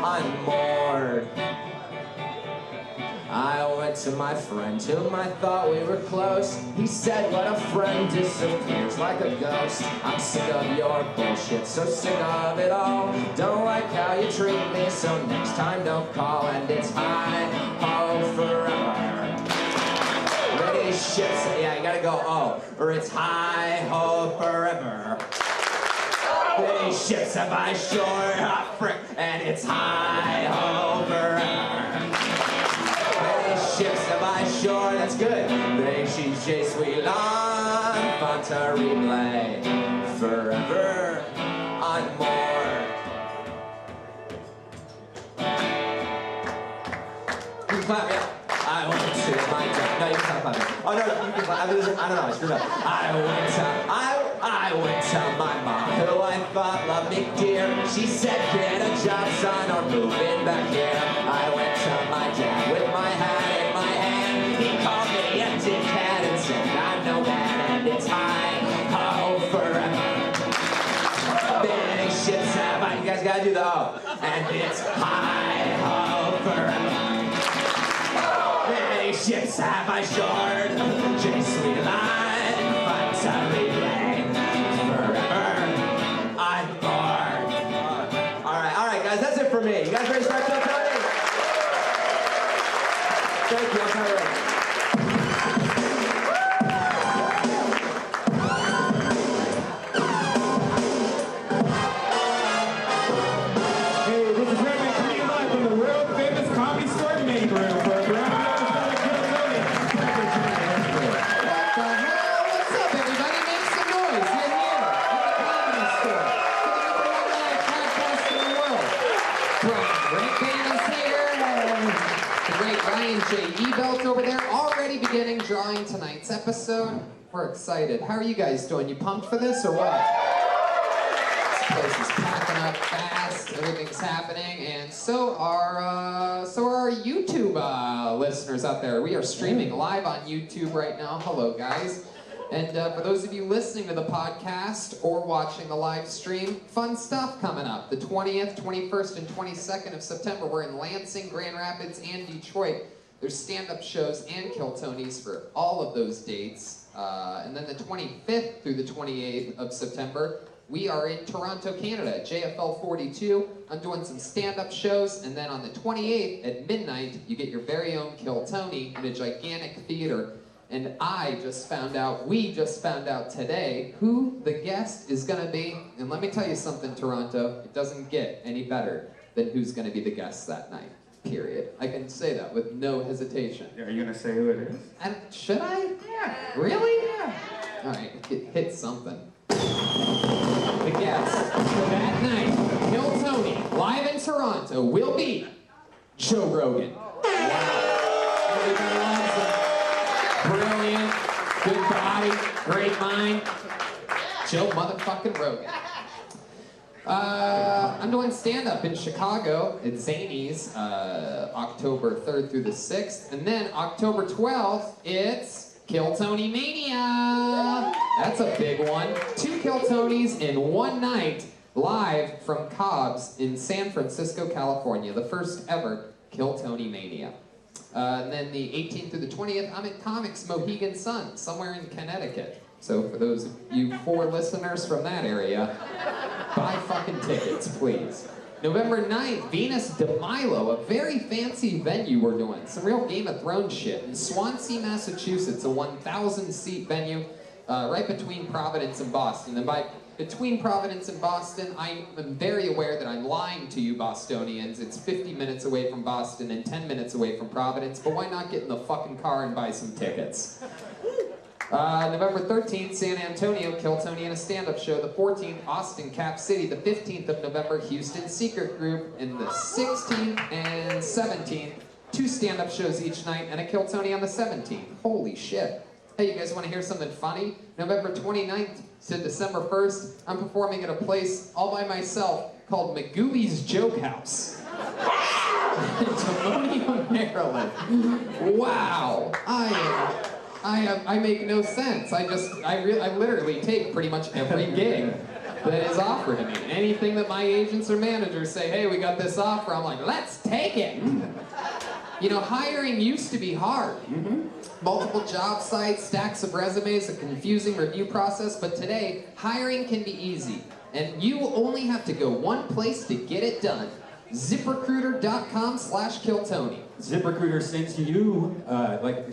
unmoored. I went to my friend whom I thought we were close. He said, what a friend disappears like a ghost. I'm sick of your bullshit, so sick of it all. Don't like how you treat me, so next time don't call. And it's hi ho forever. Ready, ships, yeah, you gotta go oh. Or it's hi ho forever. Many ships have I shore, hot frick, and it's hi ho forever. Ships of my shore, that's good. They she chase we long, Fanta replay, forever unmoored. You can clap, yeah. I went to my job. No, you can stop clapping. Oh no, you can clap. I don't know, I screwed up. I went to my mom, who I thought loved me dear. She said, get a job, son, or move in back here. I went to my dad with my hat in my hand. He called me a dickhead and said, I'm no man, and it's hi ho forever. Big ships have I, you guys gotta do the O. And it's hi ho forever. Big ships have I shored, J sweet line, fun to relay, forever I'm bored. Alright guys, that's it for me. You guys ready to start till Tony? Thank you, I'm sorry. Hey, this is Redman coming live from the world famous comedy store main room for a grand J.E. belt over there, already beginning drawing tonight's episode. We're excited. How are you guys doing? You pumped for this or what? This place is packing up fast. Everything's happening, and so are our YouTube listeners out there. We are streaming live on YouTube right now. Hello, guys. And for those of you listening to the podcast or watching the live stream, fun stuff coming up. The 20th, 21st, and 22nd of September, we're in Lansing, Grand Rapids, and Detroit. There's stand-up shows and Kill Tonys for all of those dates. And then the 25th through the 28th of September, we are in Toronto, Canada, at JFL 42. I'm doing some stand-up shows, and then on the 28th at midnight, you get your very own Kill Tony in a gigantic theater. And we just found out today who the guest is gonna be. And let me tell you something, Toronto, it doesn't get any better than who's gonna be the guest that night, period. I can say that with no hesitation. Yeah, are you gonna say who it is? Should I? Yeah. Really? Yeah. All right, hit something. The guest for that night, Kill Tony, live in Toronto, will be Joe Rogan. Wow. Everybody loves him. Brilliant, good body, great mind, Joe motherfucking Rogan. I'm doing stand-up in Chicago at Zany's, October 3rd through the 6th, and then October 12th, it's Kill Tony Mania. That's a big one. 2 Kill Tonys in one night, live from Cobb's in San Francisco, California. The first ever Kill Tony Mania. And then the 18th through the 20th, I'm at Comics Mohegan Sun, somewhere in Connecticut. So for those of you 4 listeners from that area, buy fucking tickets, please. November 9th, Venus de Milo, a very fancy venue we're doing. Some real Game of Thrones shit. In Swansea, Massachusetts, a 1,000-seat venue right between Providence and Boston. And by between Providence and Boston, I am very aware that I'm lying to you Bostonians. It's 50 minutes away from Boston and 10 minutes away from Providence, but why not get in the fucking car and buy some tickets? November 13th, San Antonio, Kill Tony and a stand-up show. The 14th, Austin, Cap City. The 15th of November, Houston Secret Group. And the 16th and 17th, 2 stand-up shows each night and a Kill Tony on the 17th. Holy shit. Hey, you guys want to hear something funny? November 29th to December 1st, I'm performing at a place all by myself called McGooey's Joke House. in Timonium, Maryland. Wow. I make no sense. I literally take pretty much every gig. that is offered to me. Anything that my agents or managers say, hey, we got this offer, I'm like, let's take it. You know, hiring used to be hard. Multiple job sites, stacks of resumes, a confusing review process, but today, hiring can be easy. And you only have to go one place to get it done. ZipRecruiter.com/KillTony. ZipRecruiter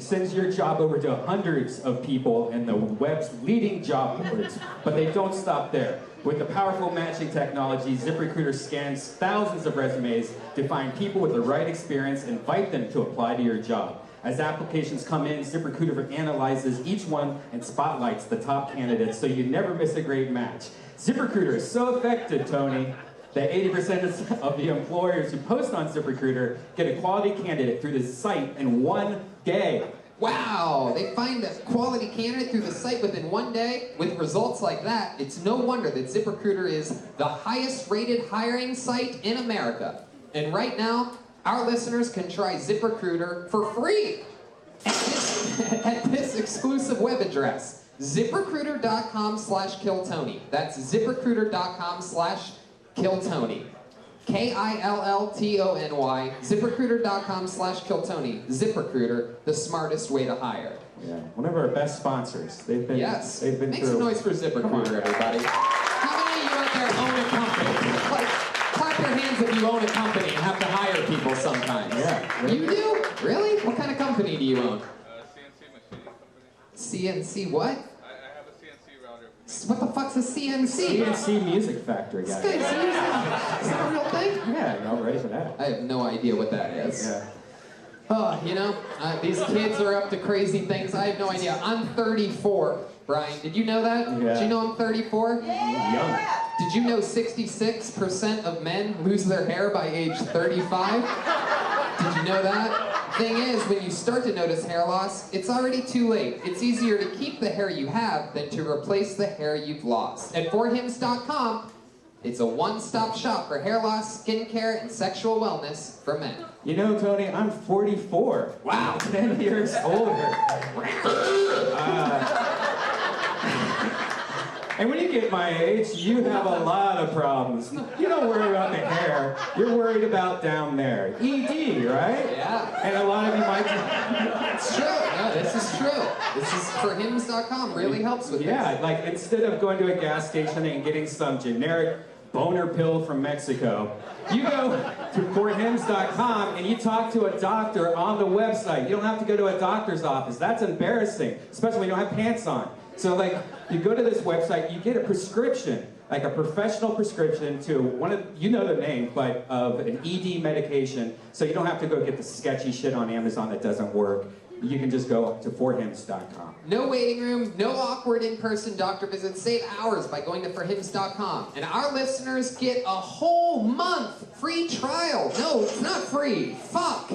sends your job over to hundreds of people in the web's leading job boards, but they don't stop there. With the powerful matching technology, ZipRecruiter scans thousands of resumes to find people with the right experience and invite them to apply to your job. As applications come in, ZipRecruiter analyzes each one and spotlights the top candidates so you never miss a great match. ZipRecruiter is so effective, Tony, that 80% of the employers who post on ZipRecruiter get a quality candidate through the site in 1 day. Wow, they find a quality candidate through the site within 1 day. With results like that, it's no wonder that ZipRecruiter is the highest rated hiring site in America. And right now, our listeners can try ZipRecruiter for free at this exclusive web address, ZipRecruiter.com/KillTony. That's ZipRecruiter.com/KillTony. KILLTONY. ZipRecruiter.com/KillTony. ZipRecruiter, the smartest way to hire. Yeah, one of our best sponsors. They've been Make some noise for ZipRecruiter, everybody. How many of you out there own a company? Like, clap your hands if you own a company and have to hire people sometimes. Yeah. You do? Really? What kind of company do you own? CNC machining company. CNC what? I have a CNC router. What the fuck's a CNC? CNC Music Factory, This guys. guy's serious? Is that a real thing? Yeah, you're all ready for that. I have no idea what that is. Yeah. Oh, you know, these kids are up to crazy things. I have no idea. I'm 34. Brian, did you know that? Yeah. Did you know I'm 34? Young. Did you know 66% of men lose their hair by age 35? Did you know that? Thing is, when you start to notice hair loss, it's already too late. It's easier to keep the hair you have than to replace the hair you've lost. At forhims.com, it's a one-stop shop for hair loss, skincare, and sexual wellness for men. You know, Tony, I'm 44. Wow. 10 years older. And when you get my age, you have a lot of problems. You don't worry about the hair. You're worried about down there. ED, right? Yeah. And a lot of you might... It's true. No, this is true. This is forhims.com. Really helps with Yeah, this. like instead of going to a gas station and getting some generic boner pill from Mexico, you go to forhims.com and you talk to a doctor on the website. You don't have to go to a doctor's office. That's embarrassing, especially when you don't have pants on. So like, you go to this website, you get a prescription, like a professional prescription to one of, you know the name, but of an ED medication, so you don't have to go get the sketchy shit on Amazon that doesn't work. You can just go to forhims.com. No waiting room, no awkward in-person doctor visits. Save hours by going to forhims.com. And our listeners get a whole month free trial. No, it's not free. Fuck.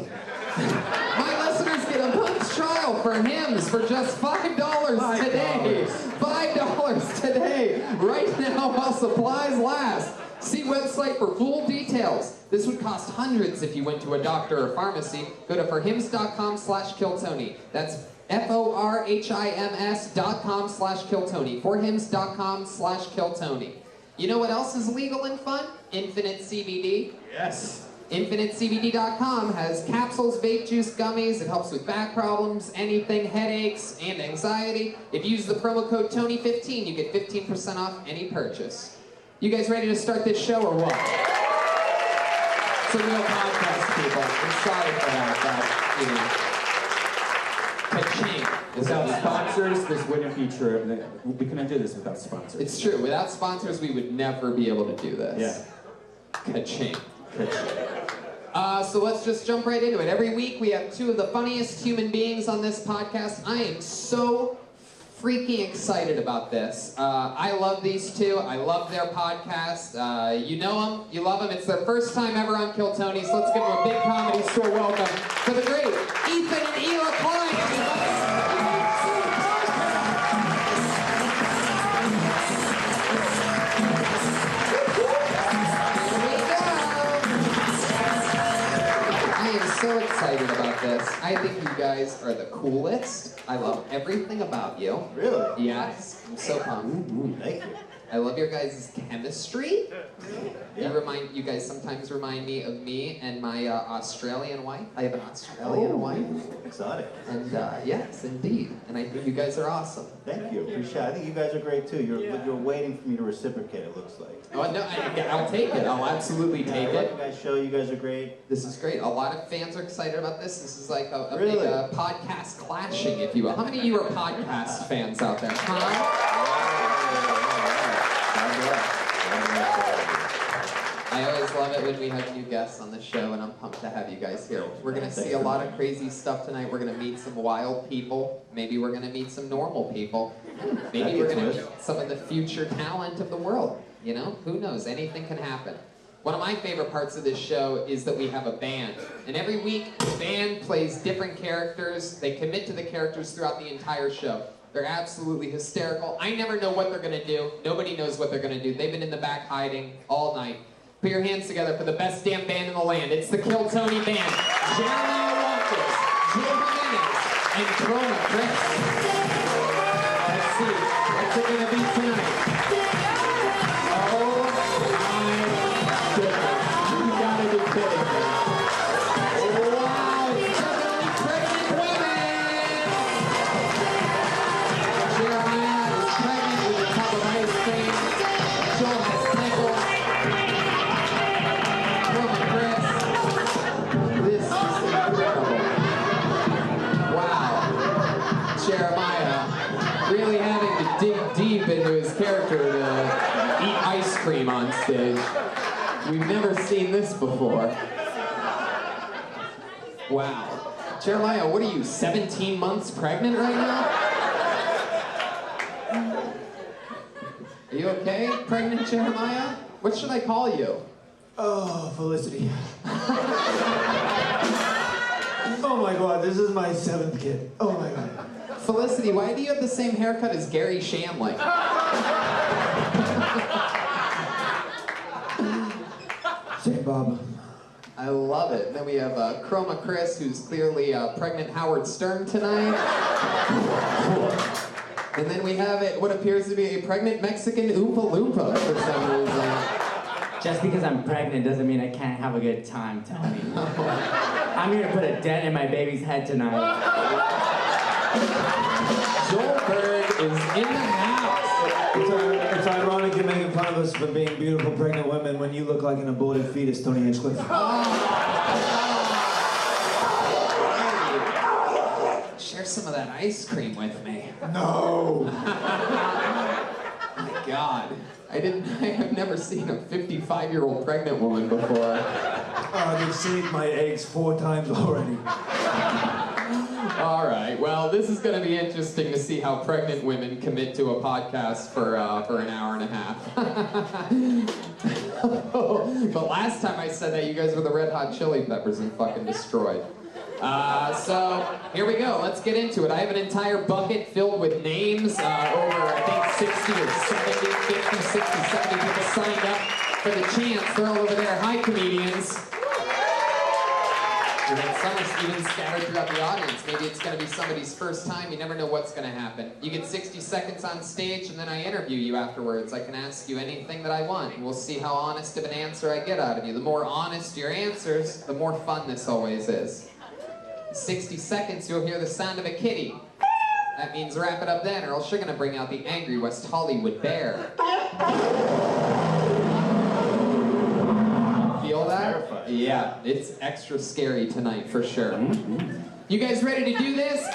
My listeners get a month's trial for Hims for just $5 today. $5 today. Right now while supplies last. See website for full details. This would cost hundreds if you went to a doctor or pharmacy. Go to forhims.com/KillTony. That's forhims.com/KillTony. Forhims.com/KillTony. You know what else is legal and fun? Infinite CBD. Yes. InfiniteCBD.com has capsules, vape juice, gummies. It helps with back problems, anything, headaches, and anxiety. If you use the promo code TONY15, you get 15% off any purchase. You guys ready to start this show or what? It's a real podcast, people. I'm sorry for that, but, ka-ching. Without sponsors, this wouldn't be true. We couldn't do this without sponsors. It's true. Without sponsors, we would never be able to do this. Yeah. Ka-ching. So let's just jump right into it. Every week we have two of the funniest human beings on this podcast. I am so freaking excited about this. I love these two. I love their podcast. You know them. You love them. It's their first time ever on Kill Tony, so let's give them a big Comedy Store welcome for the great Ethan and Hila Klein. So excited about this. I think you guys are the coolest. I love everything about you. Really? Yes. I'm so pumped. Thank you. I love your guys' chemistry. You guys sometimes remind me of me and my Australian wife. I have an Australian wife. Exotic. And yes, indeed. And I think you guys are awesome. Thank you. Appreciate it. I think you guys are great too. You're waiting for me to reciprocate, it looks like. Oh, no, I'll take it. I'll absolutely take I love it. you guys' show. You guys are great. This is great. A lot of fans are excited about this. This is like a Really? big podcast clashing, if you will. How many of you are podcast fans out there? Huh? I always love it when we have new guests on the show, and I'm pumped to have you guys here. We're going to see a lot of crazy stuff tonight. We're going to meet some wild people. Maybe we're going to meet some normal people. Maybe we're going to meet some of the future talent of the world. You know, who knows? Anything can happen. One of my favorite parts of this show is that we have a band. And every week, the band plays different characters. They commit to the characters throughout the entire show. They're absolutely hysterical. I never know what they're going to do. Nobody knows what they're going to do. They've been in the back hiding all night. Put your hands together for the best damn band in the land. It's the Kill Tony Band. Jeremiah Walters, Jill Jimenez, and Cruz. Let's see. What's it going to be tonight? Oh my goodness. You gotta be kidding me. Wow, it's definitely pregnant women! Jeremiah is pregnant with a cup of ice cream. Jill has pickles. This is incredible. Wow. Jeremiah really having to dig deep into his character to eat ice cream on stage. We've never seen this before. Wow. Jeremiah, what are you, 17 months pregnant right now? Are you okay, pregnant Jeremiah? What should I call you? Oh, Felicity. Oh my God, this is my 7th kid. Oh my God. Felicity, why do you have the same haircut as Gary Shamley? Say, Bob. I love it. And then we have Chroma Chris, who's clearly pregnant Howard Stern tonight. And then we have what appears to be a pregnant Mexican Oompa Loompa for some reason. Just because I'm pregnant doesn't mean I can't have a good time, Tony. I'm here to put a dent in my baby's head tonight. Joel Berg is in the house. It's ironic you're making fun of us for being beautiful pregnant women when you look like an aborted fetus, Tony Hinchcliffe. Share some of that ice cream with me. No! My God. I have never seen a 55-year-old pregnant woman before. Oh, they've saved my eggs 4 times already. All right, well, this is going to be interesting to see how pregnant women commit to a podcast for an hour and a half. But last time I said that, you guys were the Red Hot Chili Peppers and fucking destroyed. So here we go. Let's get into it. I have an entire bucket filled with names. Over, I think, 60 or 70, 50, 60, 70 people signed up for the chance. They're all over there. Hi, comedians. And then some are even scattered throughout the audience. Maybe it's going to be somebody's first time. You never know what's going to happen. You get 60 seconds on stage, and then I interview you afterwards. I can ask you anything that I want, and we'll see how honest of an answer I get out of you. The more honest your answers, the more fun this always is. 60 seconds, you'll hear the sound of a kitty. That means wrap it up then, or else you're going to bring out the angry West Hollywood bear. Feel that? Terrifying. Yeah, it's extra scary tonight for sure. You guys ready to do this? It's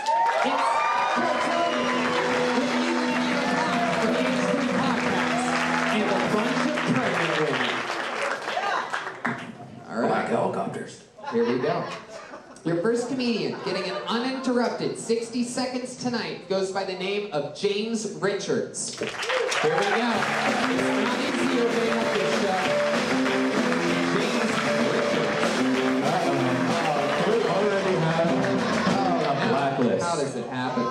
and a bunch of pregnant women. All right. Helicopters. Here we go. Your first comedian getting an uninterrupted 60 seconds tonight goes by the name of James Richards. Here we go. It's not easy opening up this show. James Richards. How does it happen?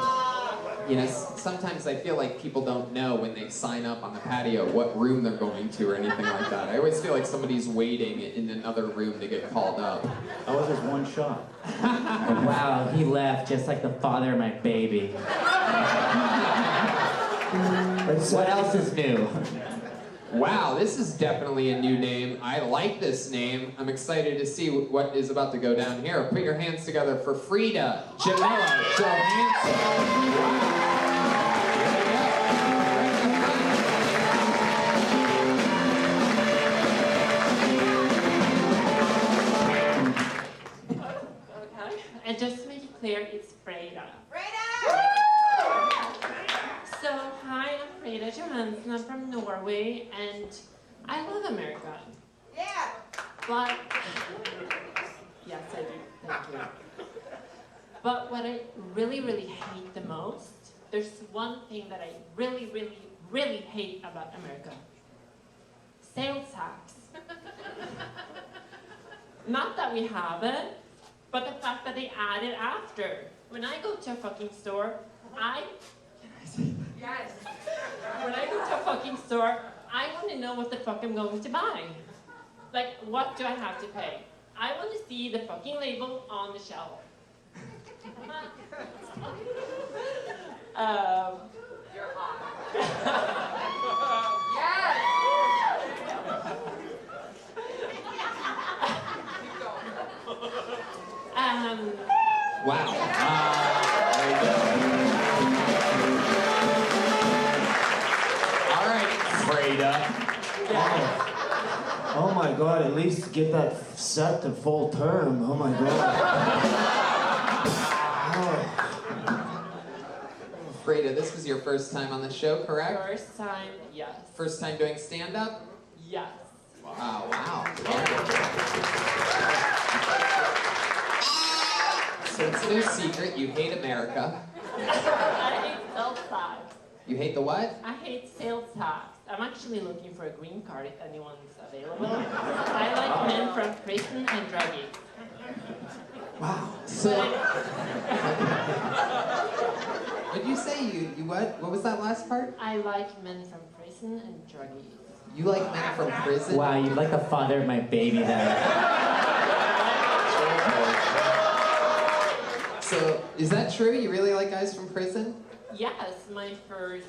You know, sometimes I feel like people don't know when they sign up on the patio what room they're going to or anything like that. I always feel like somebody's waiting in another room to get called up. I was just one shot. Wow, he left just like the father of my baby. What else is new? Wow, this is definitely a new name. I like this name. I'm excited to see what is about to go down here. Put your hands together for Freida, Jamila, Johansson. Okay. And just to make it clear, it's Freida. So, hi, I'm Freida Johansson. I'm from Norway, and I love America. Yeah. But, yes, I do. Thank you. But what I really, really hate the most, there's one thing that I really, really, really hate about America. Sales tax. Not that we have it, but the fact that they add it after. When I go to a fucking store, Yes. When I go to a fucking store, I want to know what the fuck I'm going to buy. Like, what do I have to pay? I want to see the fucking label on the shelf. You're hot. Yes! Wow. There you go. All right, Freida. Oh my God, at least get that set to full term. Oh my God. Freida, this was your first time on the show, correct? First time, yes. First time doing stand-up? Yes. Wow. So it's no secret, you hate America. I hate sales tax. You hate the what? I hate sales tax. I'm actually looking for a green card if anyone's available. I like men from prison and druggies. Wow. So, what did you say? You what? What was that last part? I like men from prison and druggies. You like men from prison? Wow, you're like the father of my baby then. So, is that true? You really like guys from prison? Yes, my first,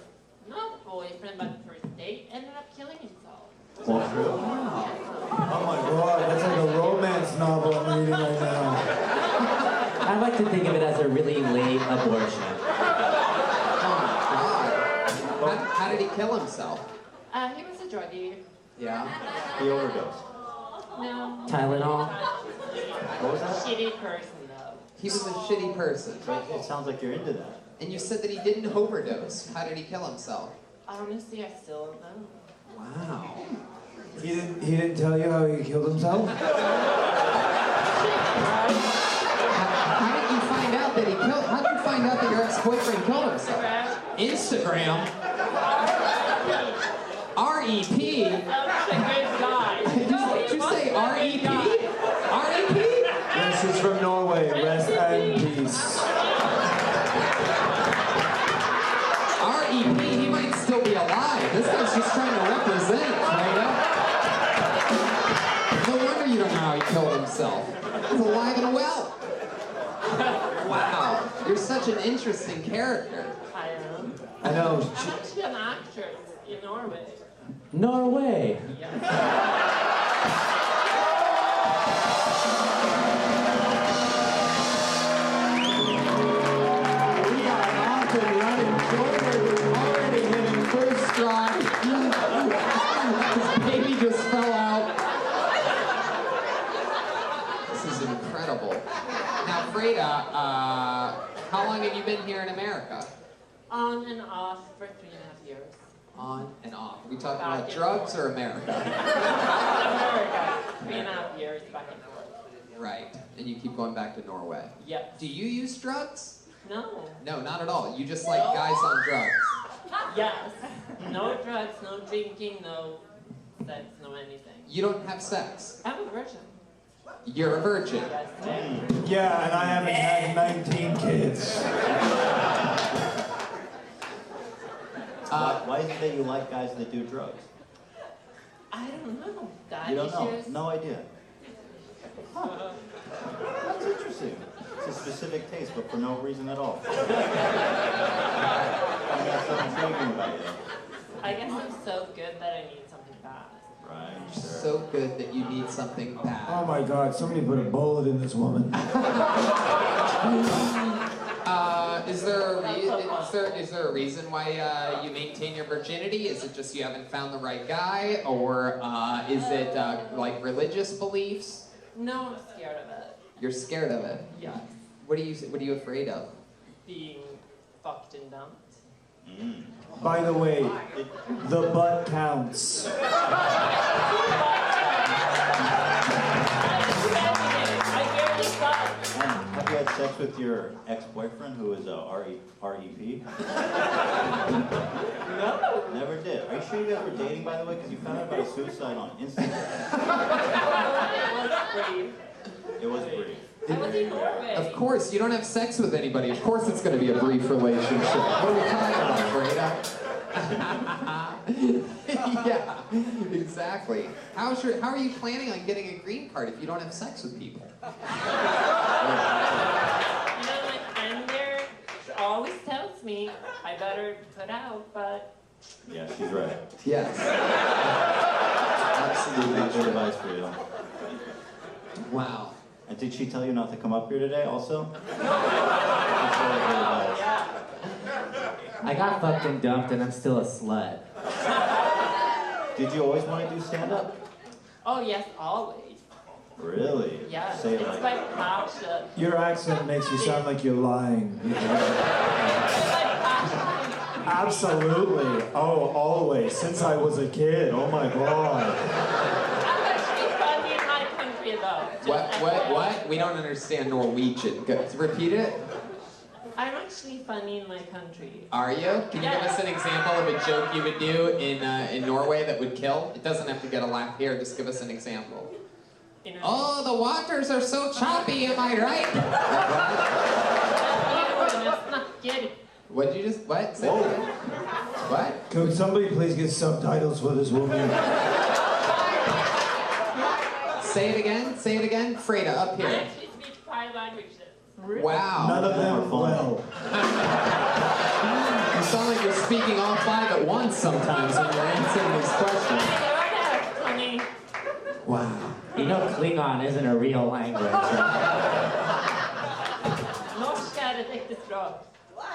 not boyfriend, but first date ended up killing himself. Oh my God, that's like a romance novel I'm reading right now. I like to think of it as a really late abortion. How did he kill himself? He was a druggie. Yeah. He overdosed. No. Tylenol? What was that? Shitty person, though. He was a shitty person. So it sounds like you're into that. And you said that he didn't overdose. How did he kill himself? Honestly, I still don't know. Wow. He didn't tell you how he killed himself? How did you find out that he killed? How did you find out that your ex-boyfriend killed himself? Instagram. R.E.P. That was a good guy. Did you say R.E.P.? R.E.P.? This is from Norway. Rest and peace. R.E.P. He might still be alive. This guy's just trying to represent, Freida. No wonder you don't know how he killed himself. He's alive and well. Wow. You're such an interesting character. I am. I know. I'm actually an actress in Norway. Norway. Yes. We are off and running forward. We're already hitting first stride. His baby just fell out. This is incredible. Now, Freida, how long have you been here in America? On and off for 3.5 years. On and off. Are we talking about drugs or America? America. 3.5 years back and forth. Right. And you keep going back to Norway. Yep. Do you use drugs? No. No, not at all. You just like guys on drugs. Yes. No drugs, no drinking, no sex, no anything. You don't have sex. I'm a virgin. You're a virgin. Yes, ma'am. Yeah, and I haven't had 19 kids. Why is it that you like guys that do drugs? I don't know. That You don't know? issues. No idea. Huh. That's interesting. It's a specific taste, but for no reason at all. That's so intriguing about you. I guess I'm so good that I need something so good that you need something bad. Oh my God, somebody put a bullet in this woman. Is there a reason why you maintain your virginity? Is it just you haven't found the right guy, or is it like religious beliefs? No, I'm scared of it. You're scared of it. Yes. What are you afraid of? Being fucked and dumped. By the way, the butt counts. I barely got. Have you had sex with your ex-boyfriend who is a REP? No. Never did. Are you sure you guys were dating, by the way? Because you found out about a suicide on Instagram. It was brief. It was brief. I was in Norway. Of course, you don't have sex with anybody. Of course it's going to be a brief relationship. What are we talking about, Freida? Yeah, exactly. How are you planning on getting a green card if you don't have sex with people? You know, my friend there always tells me I better put out, but Yeah, she's right. Yes. Absolutely Not good true. advice for you. Wow. And did she tell you not to come up here today also? That's really good advice. I got fucked and dumped and I'm still a slut. Did you always want to do stand-up? oh yes, always. Really? Yeah, Say it it's like my passion. Your accent makes you sound like you're lying. It's my passion. Absolutely. Oh, always. Since I was a kid. Oh my God. I'm actually funny in my country though. Just What? We don't understand Norwegian. Repeat it. I'm actually funny in my country. Are you? Can you give us an example of a joke you would do in Norway that would kill? It doesn't have to get a laugh here. Just give us an example. You know? Oh, the waters are so choppy. Am I right? It's not good. What'd you just? What? Say it again. What? Could somebody please get subtitles for this woman? Say it again. Say it again. Freida, up I here. actually speak 5 languages. Wow. None of them well. You sound like you're speaking all 5 at once sometimes when you're answering these questions. Honey. Wow. You know Klingon isn't a real language. Right? Norsk är ett äkta språk.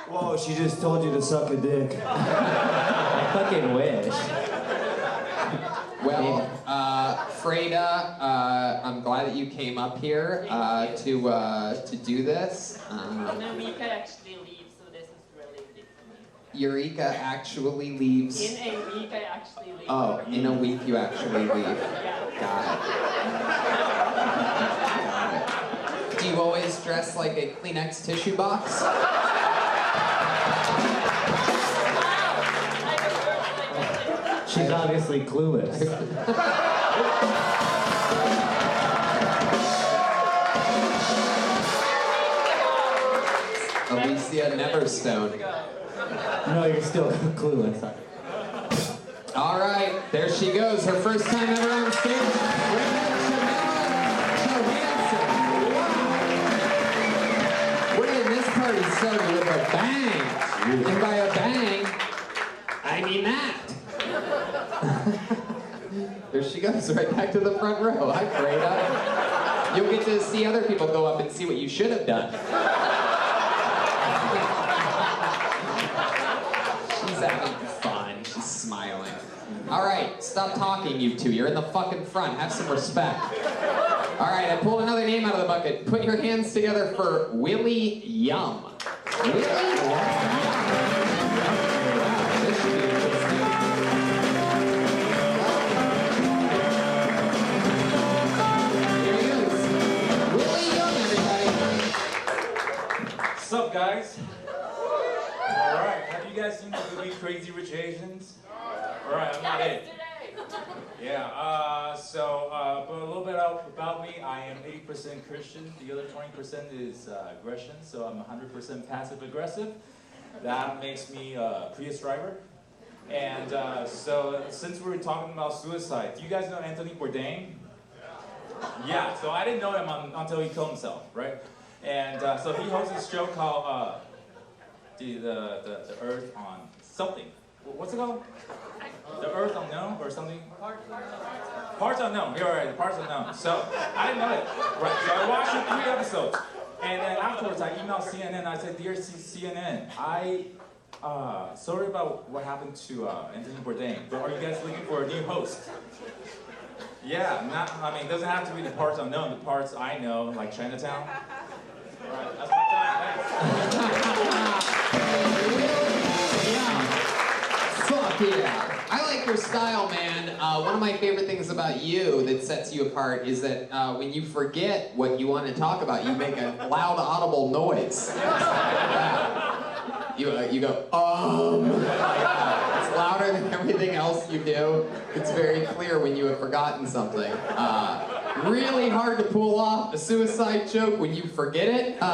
Whoa, she just told you to suck a dick. I fucking wish. Well, Freida, I'm glad that you came up here to do this. In a week I actually leave, so this is really big for me. Eureka actually leaves. In a week I actually leave. Oh, in a week you actually leave. Yeah. Got it. Do you always dress like a Kleenex tissue box? She's obviously clueless. Alicia Neverstone. No, you're still clueless. All right, there she goes. Her first time ever on stage. We're getting this party started with a bang. And by a bang, I mean that. There she goes, right back to the front row. Hi, Freida. You'll get to see other people go up and see what you should have done. She's having fun. She's smiling. All right, stop talking, you two. You're in the fucking front. Have some respect. All right, I pulled another name out of the bucket. Put your hands together for Willie Young. Willie Young. This should be interesting. Here he is. Willie Young, everybody. What's up, guys? Alright, have you guys seen the movie Crazy Rich Asians? Alright, I'm not it. Yeah, but a little bit about me. I am 80% Christian. The other 20% is aggression, so I'm 100% passive aggressive. That makes me a Prius driver. And so since we were talking about suicide, do you guys know Anthony Bourdain? Yeah, so I didn't know him until he killed himself, right? And so he hosts this show called the Earth on something. What's it called? The Earth on No or something? Part Parts unknown. You're right. The parts unknown. So I didn't know it. Right. So I watched the 3 episodes, and then afterwards I emailed CNN. I said, "Dear CNN, sorry about what happened to Anthony Bourdain, but are you guys looking for a new host?" Yeah. It doesn't have to be the parts unknown. The parts I know, like Chinatown. All right. That's my time. Thanks. Fuck yeah. I like your style, man. One of my favorite things about you that sets you apart is that when you forget what you want to talk about, you make a loud, audible noise. You go, It's louder than everything else you do. It's very clear when you have forgotten something. Really hard to pull off a suicide joke when you forget it. I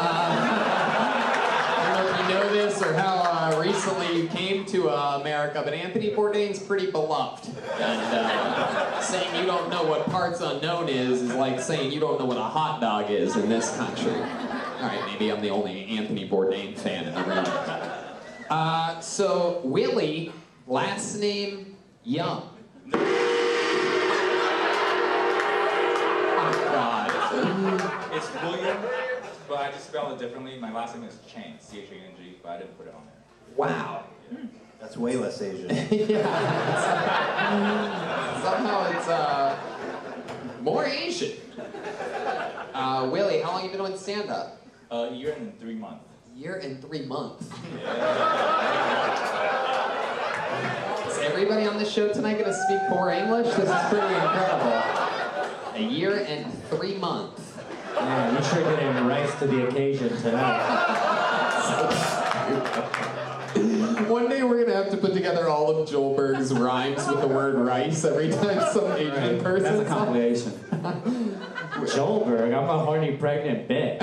don't know if you know this or how recently you came to America, but Anthony Bourdain's pretty beloved. And saying you don't know what parts unknown is like saying you don't know what a hot dog is in this country. All right, maybe I'm the only Anthony Bourdain fan in the room. So Willie, last name Young. Oh God. It's William, but I just spelled it differently. My last name is Chang, C-H-A-N-G, but I didn't put it on there. Wow. That's way less Asian. Yeah. Somehow it's more Asian. Willie, how long have you been doing stand-up? A year and 3 months. Year and 3 months. Is everybody on this show tonight gonna speak poor English? This is pretty incredible. A year and 3 months. Man, you sure didn't rise to the occasion tonight. One day we're gonna have to put together all of Joelberg's rhymes with the word rice every time some Asian person. That's a compilation. Joelberg, I'm a horny pregnant bitch.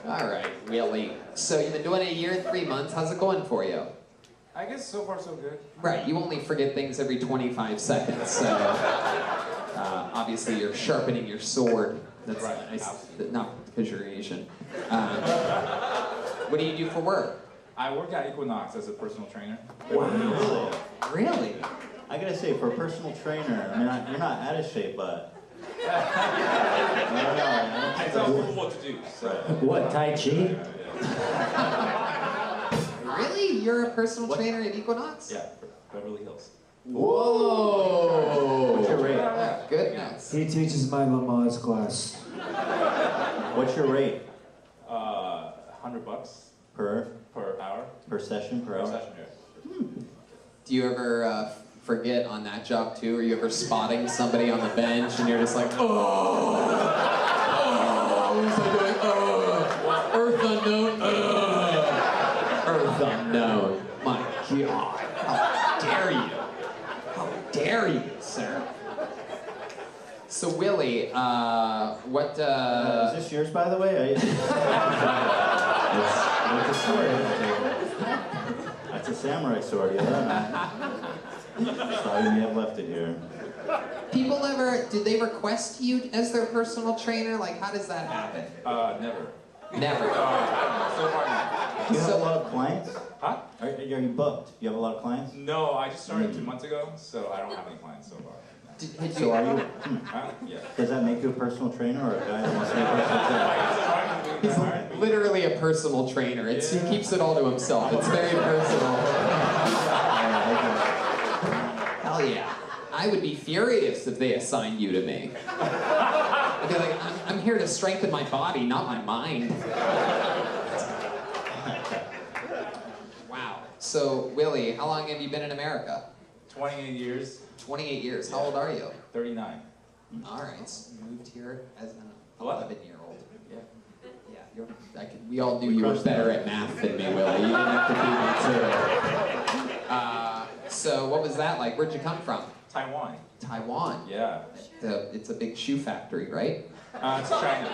All right, Willie. So you've been doing it a year and 3 months. How's it going for you? I guess so far so good. Right, you only forget things every 25 seconds, so obviously you're sharpening your sword. That's Right, nice. absolutely. Not because you're Asian. What do you do for work? I work at Equinox as a personal trainer. Wow. Really? I gotta say, for a personal trainer, I mean, you're not out of shape, but I don't know. I I don't tell think people what to do, so. What, Tai Chi? Really? You're a personal trainer at Equinox? Yeah, Beverly Hills. Whoa! What's your rate? Oh, goodness. He teaches my Lamaze class. What's your rate? $100 Per per hour. session, per Per hour? session, yeah. Do you ever forget on that job too? Are you ever spotting somebody on the bench and you're just like, oh, who's I doing? Oh, Earth unknown. Earth unknown. My God, how dare you? How dare you, sir? So Willie, what? Is this yours, by the way? It's a sword. That's a samurai sword, yeah. Sorry, you may have left it here. People ever? Did they request you as their personal trainer? Like, how does that happen? Never. Never. So far, no. Do you have a lot of clients? Huh? Are you booked? Do you have a lot of clients? No, I just started 2 months ago, so I don't have any clients so far. Had So you- are you? Huh? Yeah. Does that make you a personal trainer or a guy that wants to be a personal trainer? He's literally a personal trainer. He keeps it all to himself. It's very personal. Hell yeah. I would be furious if they assigned you to me. I'd be like, I'm here to strengthen my body, not my mind. Wow. So, Willie, how long have you been in America? 28 years, 28 years. How old are you? 39. All right. So you moved here as an What? 11-year-old. Yeah. Yeah, we all knew you were better at math than me, Willie. You didn't have to beat me too. So what was that like? Where'd you come from? Taiwan. Taiwan. Yeah. It's a big shoe factory, right? It's China.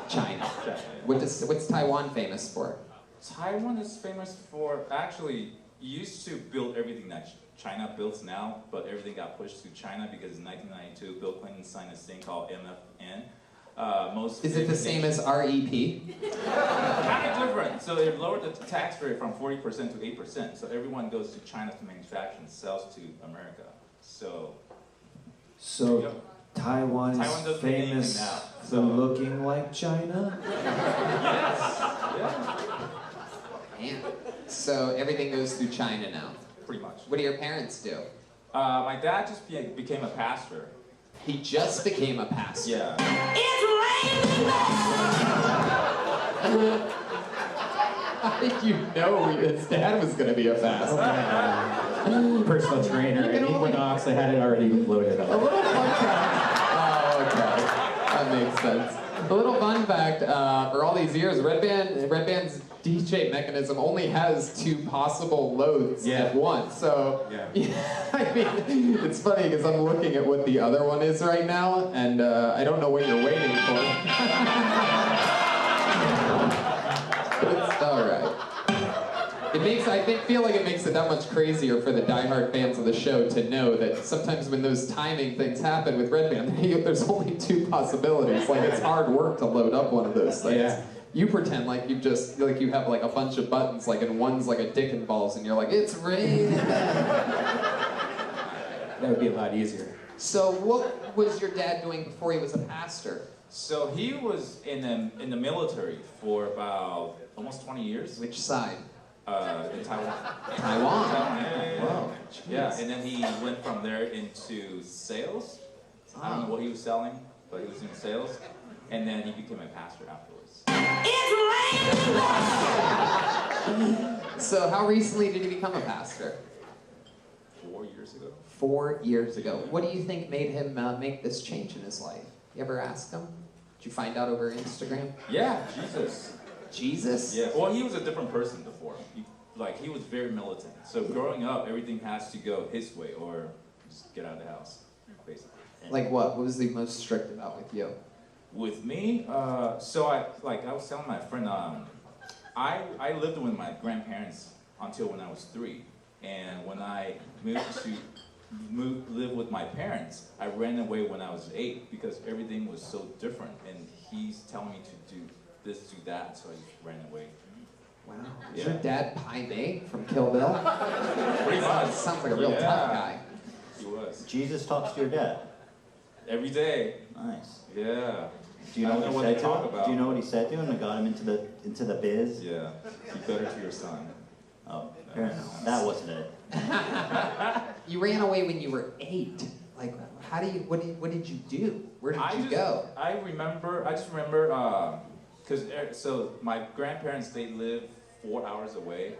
China. China, yeah. What's Taiwan famous for? Taiwan is famous for, actually, used to build everything that China builds now, but everything got pushed to China because in 1992, Bill Clinton signed this thing called MFN. Is it the same as REP? Kind of different. So they lowered the tax rate from 40% to 8%. So everyone goes to China to manufacture and sells to America. So So Taiwan Taiwan is doesn't make anything famous now, for so- looking like China? Yes. Yeah. Man. So everything goes through China now. Pretty much. What do your parents do? My dad just became a pastor. He just became a pastor. Yeah. How did you know his dad was going to be a pastor? Personal trainer at Equinox, I had it already loaded A up. little fun fact. Oh, okay. That makes sense. A little fun fact, for all these years, Red Band's DJ mechanism only has 2 possible loads at once. So, I mean, it's funny because I'm looking at what the other one is right now, and I don't know what you're waiting for. But it's all right. Feel like it makes it that much crazier for the diehard fans of the show to know that sometimes when those timing things happen with Red Band, there's only 2 possibilities. Like, it's hard work to load up one of those things. Yeah. You pretend like you have like a bunch of buttons, like, and one's like a dick and balls, and you're like, it's raining. That would be a lot easier. So what was your dad doing before he was a pastor? So he was in the military for about almost 20 years. Which side? In Taiwan. Taiwan. Yeah. Whoa. Yeah, and then he went from there into sales. I don't know what he was selling, but he was in sales. And then he became a pastor afterwards. So how recently did he become a pastor? 4 years ago. 4 years ago. What do you think made him make this change in his life? You ever ask him? Did you find out over Instagram? Yeah, Jesus. Jesus? Yeah, well, he was a different person before. He was very militant. So growing up, everything has to go his way or just get out of the house, basically. Like what? What was the most strict about with you? With me, so I was telling my friend, I lived with my grandparents until when I was 3, and when I moved to live with my parents, I ran away when I was 8 because everything was so different, and he's telling me to do this, do that, so I just ran away. Wow. Is your dad Pai Mei from Kill Bill? Pretty much. Sounds like a real tough guy. He was. Jesus talks to your dad. Every day. Nice. Yeah. Do you know what he said to him? about. Do you know what he said to him that got him into the biz? Yeah. Be better to your son. Oh, fair enough. That wasn't it. You ran away when you were 8. Like, what did you do? Where did you go? I just remember, so my grandparents, they live 4 hours away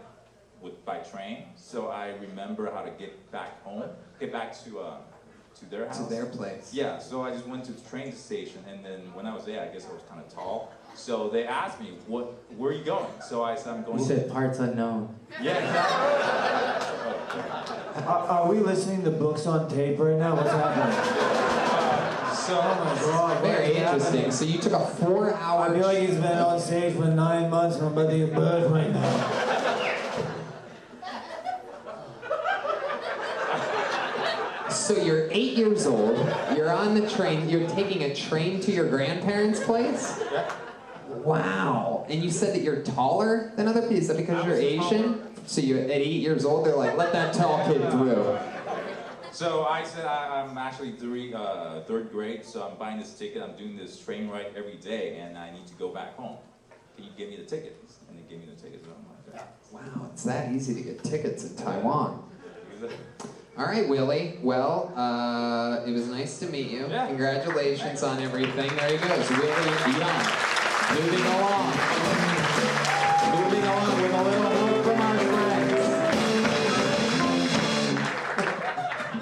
by train. So I remember how to get back to their house. To their place. Yeah, so I just went to the train station, and then when I was there, I guess I was kind of tall. So they asked me, where are you going? So I said, I'm going You said parts unknown. Yeah, exactly. Are we listening to books on tape right now? What's happening? So, Oh my God. Very what is interesting. happening? So you took a 4-hour... I feel like he's been on stage for 9 months and I'm about to get birth right now. So you're 8 years old, you're on the train, you're taking a train to your grandparents' place? Yeah. Wow. And you said that you're taller than other people? Is that because you're Asian? So you're at 8 years old, they're like, let that tall kid through. So I said I'm actually third grade, so I'm buying this ticket. I'm doing this train ride every day, and I need to go back home. Can you give me the tickets? And they gave me the tickets. And I'm like, Wow, it's that easy to get tickets in Taiwan. exactly. All right, Willie. Well, it was nice to meet you. Yeah. Congratulations on everything. There he goes, Willie Young. Moving along. Moving along with a little help from our friends.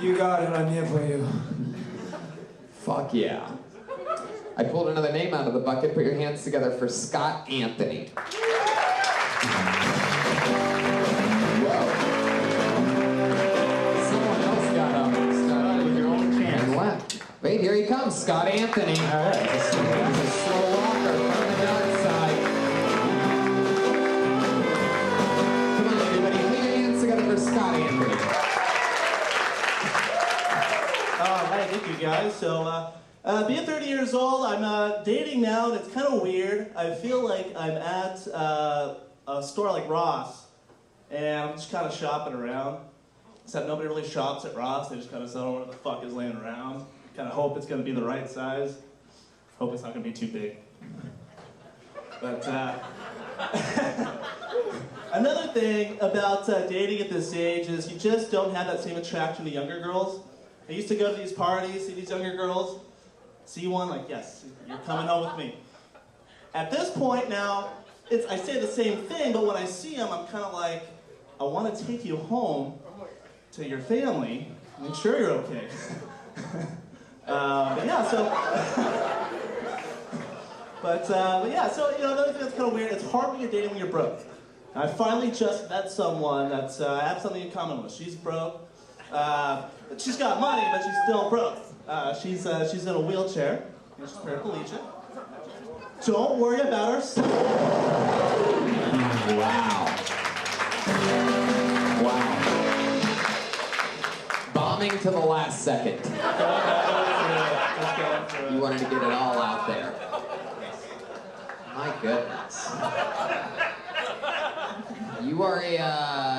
You got it, I'm here for you. Fuck yeah. I pulled another name out of the bucket. Put your hands together for Scott Anthony. Whoa. Someone else got up. Scott, with your own chance. And left. Wait, here he comes, Scott Anthony. All right. He's a slow walker from the dark side. Come on, everybody. Put your hands together for Scott Anthony. Hi, thank you guys. So, being 30 years old, I'm dating now, and it's kind of weird. I feel like I'm at a store like Ross, and I'm just kind of shopping around. Except nobody really shops at Ross. They just kind of sell whatever the fuck is laying around. Kind of hope it's going to be the right size. Hope it's not going to be too big. But another thing about dating at this age is you just don't have that same attraction to younger girls. I used to go to these parties, see these younger girls, see one like, yes, you're coming home with me. At this point now, I say the same thing, but when I see them, I'm kind of like, I want to take you home to your family, make sure you're okay. But yeah, so, but yeah, so another thing that's kind of weird. It's hard when you're dating when you're broke. I finally just met someone that's I have something in common with. She's broke. She's got money, but she's still broke. She's in a wheelchair. And she's paraplegic. Don't worry about her. Wow. Bombing to the last second. You wanted to get it all out there. My goodness. You are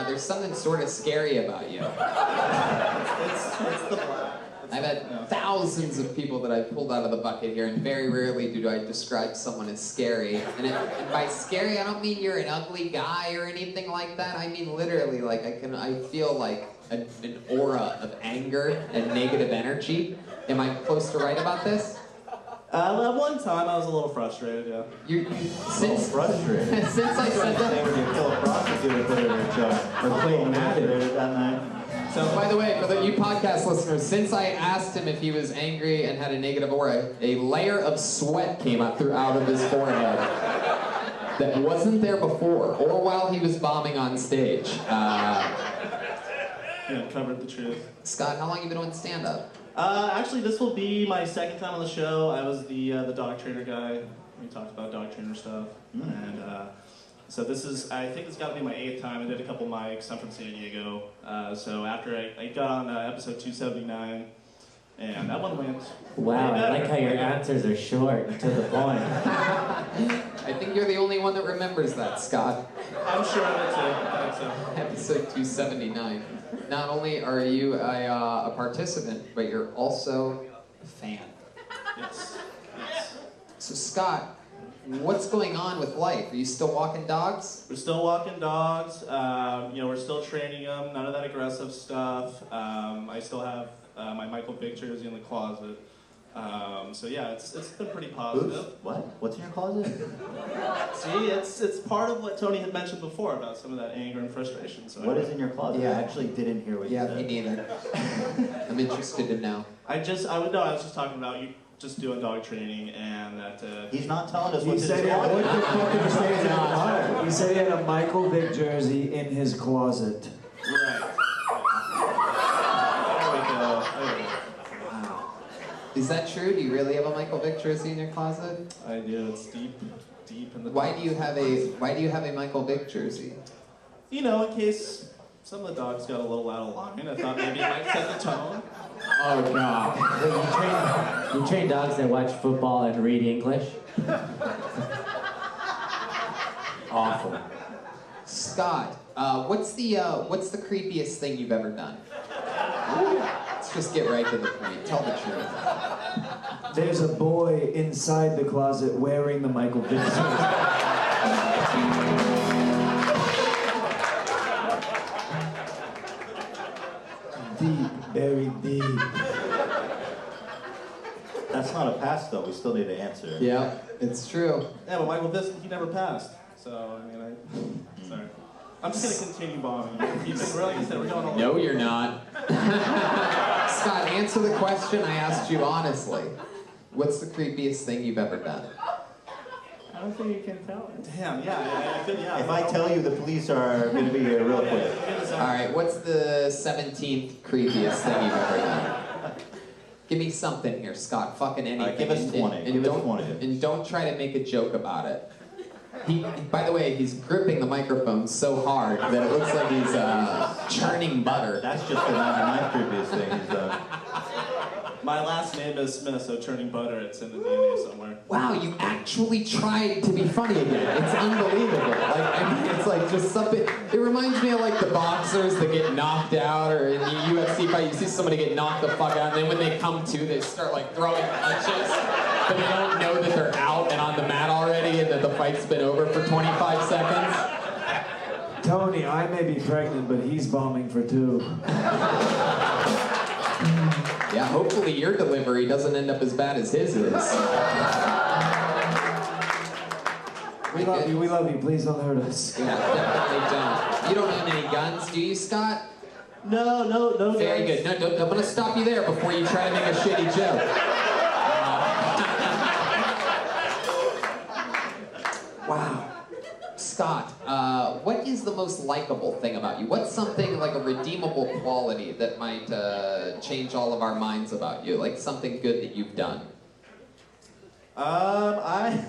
there's something sort of scary about you. It's the blood. I've had thousands of people that I've pulled out of the bucket here, and very rarely do I describe someone as scary. And by scary, I don't mean you're an ugly guy or anything like that. I mean literally, like I feel like an aura of anger and negative energy. Am I close to right about this? At one time, I was a little frustrated, yeah. You're since frustrated. Since I said that. They were going to kill a prostitute and put her in her jar. Or playing frustrated that night. So, by the way, for you podcast listeners, since I asked him if he was angry and had a negative aura, a layer of sweat came out of his forehead that wasn't there before, or while he was bombing on stage. Yeah, covered the truth. Scott, how long have you been doing stand-up? Actually, this will be my second time on the show. I was the dog trainer guy. We talked about dog trainer stuff. And so this is, I think it's got to be my 8th time. I did a couple mics. I'm from San Diego. So after I got on episode 279, and that one went. Wow, I like how your answers are short and to the point. I think you're the only one that remembers that, Scott. I'm sure of it too. I think so. Episode 279. Not only are you a participant, but you're also a fan. Yes. So Scott, what's going on with life? Are you still walking dogs? We're still walking dogs. We're still training them. None of that aggressive stuff. I still have my Michael Vick jersey in the closet. So yeah, it's been pretty positive. Oops. What? What's in your closet? See, it's part of what Tony had mentioned before about some of that anger and frustration. So What is in your closet? Yeah. I actually didn't hear what you Yeah, said. me neither. I'm interested to know. I was just talking about you just doing dog training and that. He's not telling us He what's in said his he had, what closet. the fuck did he say in his closet? He said he had a Michael Vick jersey in his closet. Right. There we go. Is that true? Do you really have a Michael Vick jersey in your closet? I do. It's deep in the. Why do you have a Michael Vick jersey? In case some of the dogs got a little out of line. I thought maybe it might set the tone. Oh God! Wait, you train dogs that watch football and read English? Awful. Scott, what's the creepiest thing you've ever done? Let's just get right to the point. Tell the truth. There's a boy inside the closet wearing the Michael Vick jersey. Deep, very deep. That's not a pass, though. We still need to answer. Yeah, it's true. Yeah, but Michael Vick, he never passed. So sorry. I'm just gonna continue bombing. Keep it real. Like I said, we're going all No, you're not. Scott, answer the question I asked you honestly. What's the creepiest thing you've ever done? I don't think you can tell. Damn, yeah. If I tell you, the police are going to be here real quick. All right, what's the 17th creepiest thing you've ever done? Give me something here, Scott. Fucking anything. All right, give us 20. And Give us don't, 20. And don't try to make a joke about it. By the way, he's gripping the microphone so hard that it looks like he's churning butter. That's just the 99th creepiest thing he's done. My last name is Smith, so churning butter, it's in the DNA somewhere. Wow, you actually tried to be funny again. It's unbelievable. Like, I mean, it's like just something. It reminds me of like the boxers that get knocked out, or in the UFC fight, you see somebody get knocked the fuck out, and then when they come to, they start like throwing punches, but they don't know that they're out and on the mat already, and that the fight's been over for 25 seconds. Tony, I may be pregnant, but he's bombing for 2. Yeah, hopefully your delivery doesn't end up as bad as his is. We love you, please don't hurt us. Yeah, definitely don't. You don't own any guns, do you, Scott? No. Very good. No, I'm gonna stop you there before you try to make a shitty joke. Wow. Scott, what is the most likable thing about you? What's something like a redeemable quality that might change all of our minds about you? Like something good that you've done? I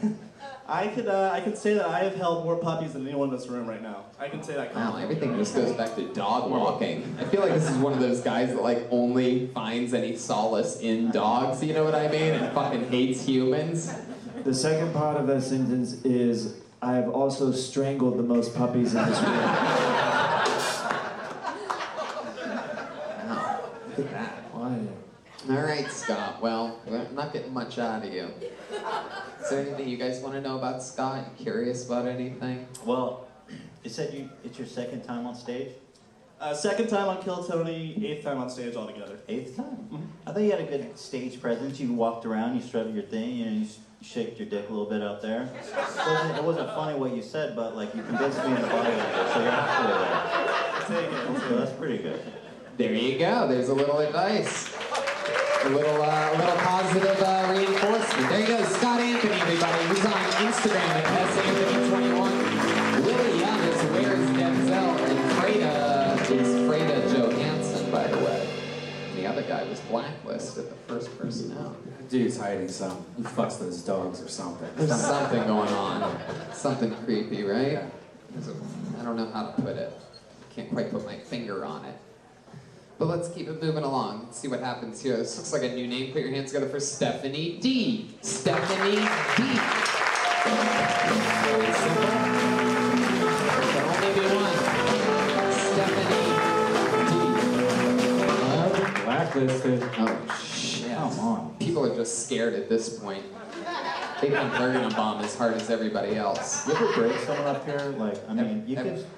could say that I have held more puppies than anyone in this room right now. I can say that Wow, confidently. everything just goes back to dog walking. I feel like this is one of those guys that like only finds any solace in dogs, you know what I mean? And fucking hates humans. The second part of that sentence is, I have also strangled the most puppies in this room. Wow, look at that. Why? All right, Scott. Well, we're not getting much out of you. Is there anything you guys want to know about Scott? You curious about anything? Well, you said it's your second time on stage? Second time on Kill Tony, 8th time on stage altogether. 8th time? I thought you had a good stage presence. You walked around, you strutted your thing, you shaked your dick a little bit out there. It wasn't funny what you said, but like you convinced me in the body language, so you're halfway there. So that's pretty good. There you go. There's a little advice. A little positive reinforcement. There you go. Scott Anthony, everybody. He's on Instagram at SAnthony21. Willie Young is Where's Denzel, and Freida is Freida Johansson, by the way. And the other guy was blacklisted, the first person out. Dude's hiding some. He fucks those dogs or something. There's something going on. Something creepy, right? I don't know how to put it. I can't quite put my finger on it. But let's keep it moving along. Let's see what happens here. This looks like a new name. Put your hands together for Stephanie D. Stephanie D. Very simple. There can only be one. Stephanie D. Blacklisted. Oh, shit. Come on. People are just scared at this point. They think they're gonna bomb as hard as everybody else. You ever break someone up here? Like, I mean,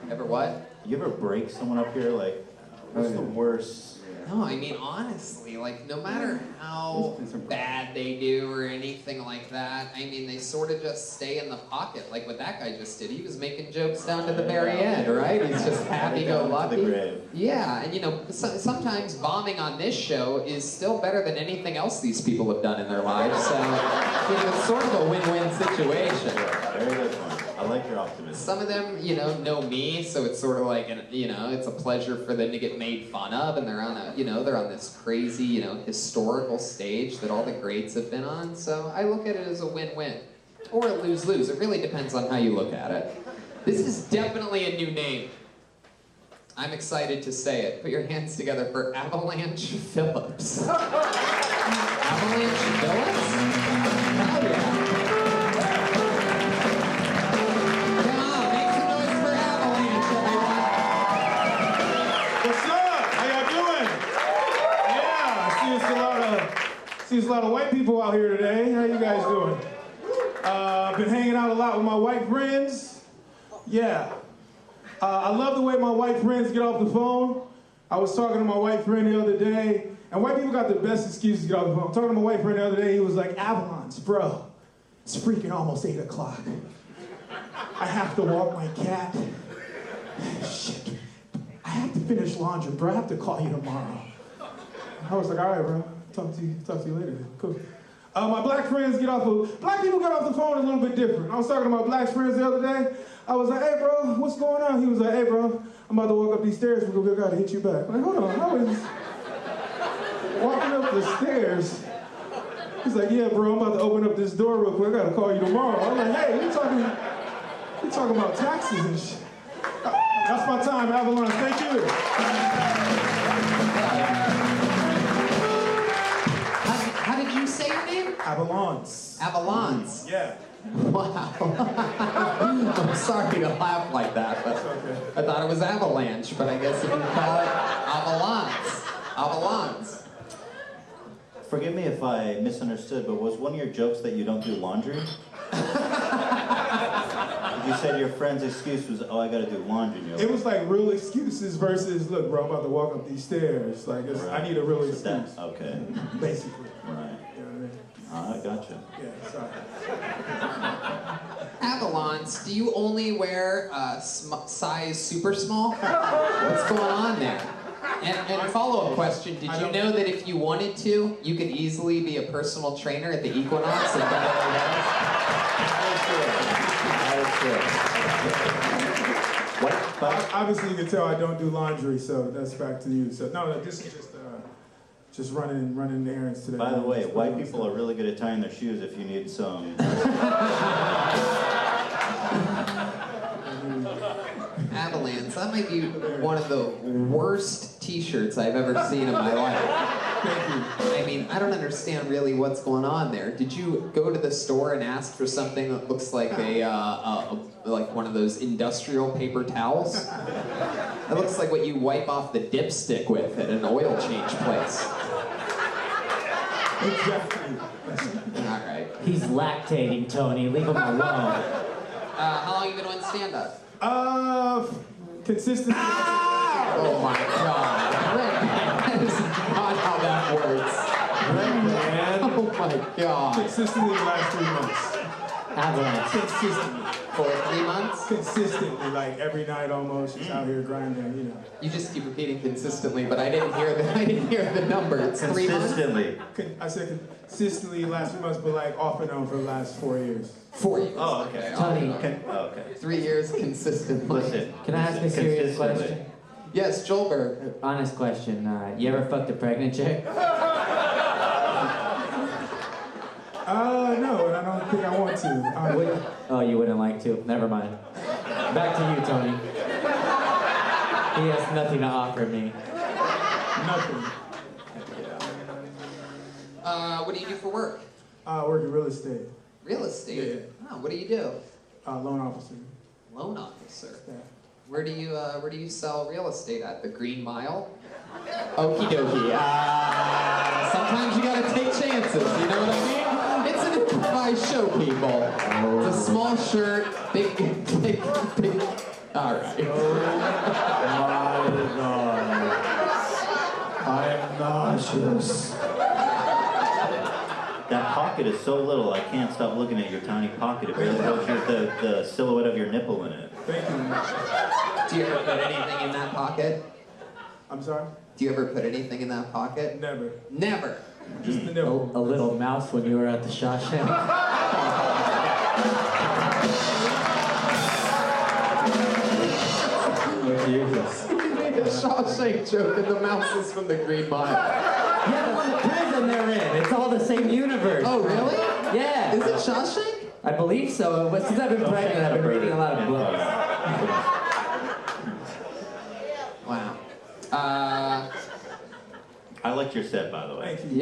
Ever what? You ever break someone up here? Like, what's the worst? No, I mean, honestly, like, no matter how bad they do or anything like that, I mean, they sort of just stay in the pocket. Like what that guy just did. He was making jokes down to the very end, right? He's just happy-go-lucky. Yeah, and you know, sometimes bombing on this show is still better than anything else these people have done in their lives. So, you know, it's sort of a win-win situation. Very good one. I like your optimism. Some of them, you know me, so it's sort of like, you know, it's a pleasure for them to get made fun of, and they're on they're on this crazy, you know, historical stage that all the greats have been on. So I look at it as a win-win, or a lose-lose. It really depends on how you look at it. This is definitely a new name. I'm excited to say it. Put your hands together for Avalanche Phillips. Avalanche Phillips? Hell yeah. There's a lot of white people out here today. How you guys doing? Been hanging out a lot with my white friends. Yeah. I love the way my white friends get off the phone. I was talking to my white friend the other day, and white people got the best excuse to get off the phone. Talking to my white friend the other day, he was like, Avalon's, bro, it's freaking almost 8 o'clock. I have to walk my cat. Shit. I have to finish laundry, bro. I have to call you tomorrow. I was like, all right, bro. Talk to you later. Cool. My black friends black people get off the phone a little bit different. I was talking to my black friends the other day. I was like, hey, bro, what's going on? He was like, hey, bro, I'm about to walk up these stairs. We gotta hit you back. I'm like, hold on, how is walking up the stairs? He's like, yeah, bro, I'm about to open up this door real quick. I gotta call you tomorrow. I'm like, hey, you talking about taxes and shit. That's my time, Avalon. Thank you. How Avalons. Avalons. Yeah. Wow. I'm sorry to laugh like that, but I thought it was avalanche, but I guess you can call it Avalons. Avalons. Forgive me if I misunderstood, but was one of your jokes that you don't do laundry? You said your friend's excuse was, oh, I gotta do laundry. And you're It like, was like real excuses versus, look, bro, I'm about to walk up these stairs. Like, I need a real excuse. okay. Basically. Right. You know what I mean? I gotcha. Yeah, sorry. Avalons, do you only wear size super small? What's going on there? And a follow-up question, did you know that if you wanted to, you could easily be a personal trainer at the Equinox in Beverly Hills? That is true. Obviously, you can tell I don't do laundry, so that's back to you. So no, this is just running errands today. By the way, white people are really good at tying their shoes if you need some. Avalons, that might be one of the worst t-shirts I've ever seen in my life. I mean, I don't understand really what's going on there. Did you go to the store and ask for something that looks like like one of those industrial paper towels? It looks like what you wipe off the dipstick with at an oil change place. Exactly. All right. He's lactating, Tony. Leave him alone. How long have you been doing stand-up? Consistently. Oh my God. That is not how that works. Oh my God. Consistently the last 3 months. Avalanche. Consistently. For 3 months? Consistently, like every night almost, just out here grinding, you know. You just keep repeating consistently, but I didn't hear the number. It's 3 months? Consistently. I said consistently last 3 months, but like off and on for the last 4 years. 4 years. Oh, okay. Tony. Okay. 3 years consistently. Listen. Can I ask a serious Consistently. question? Yes, Joelberg. Honest question. You ever fucked a pregnant chick? No, and I don't think I want to. Oh, you wouldn't like to. Never mind. Back to you, Tony. He has nothing to offer me. Nothing. What do you do for work? I work in real estate. Real estate? Yeah. Oh, what do you do? Loan officer. Loan officer. Yeah. Where do you sell real estate at? The Green Mile? Okie dokie. Sometimes you gotta take chances, you know what I mean? It's an improvised show, people. It's a small shirt, big. All right. Oh my God. I am nauseous. That pocket is so little, I can't stop looking at your tiny pocket. It really shows the silhouette of your nipple in it. Thank you. Do you ever put anything in that pocket? I'm sorry? Do you ever put anything in that pocket? Never. Never. Just the nipple. A little mouse when you were at the Shawshank. Oh, Jesus. You made a Shawshank joke and the mouse is from the Green Mile. Yeah, the prison they're in. It's all the same universe. Oh, really? Yeah. Is it Shawshank? I believe so. But since I've been pregnant, I've been reading a lot of books. Wow. I liked your set, by the way. Thank you.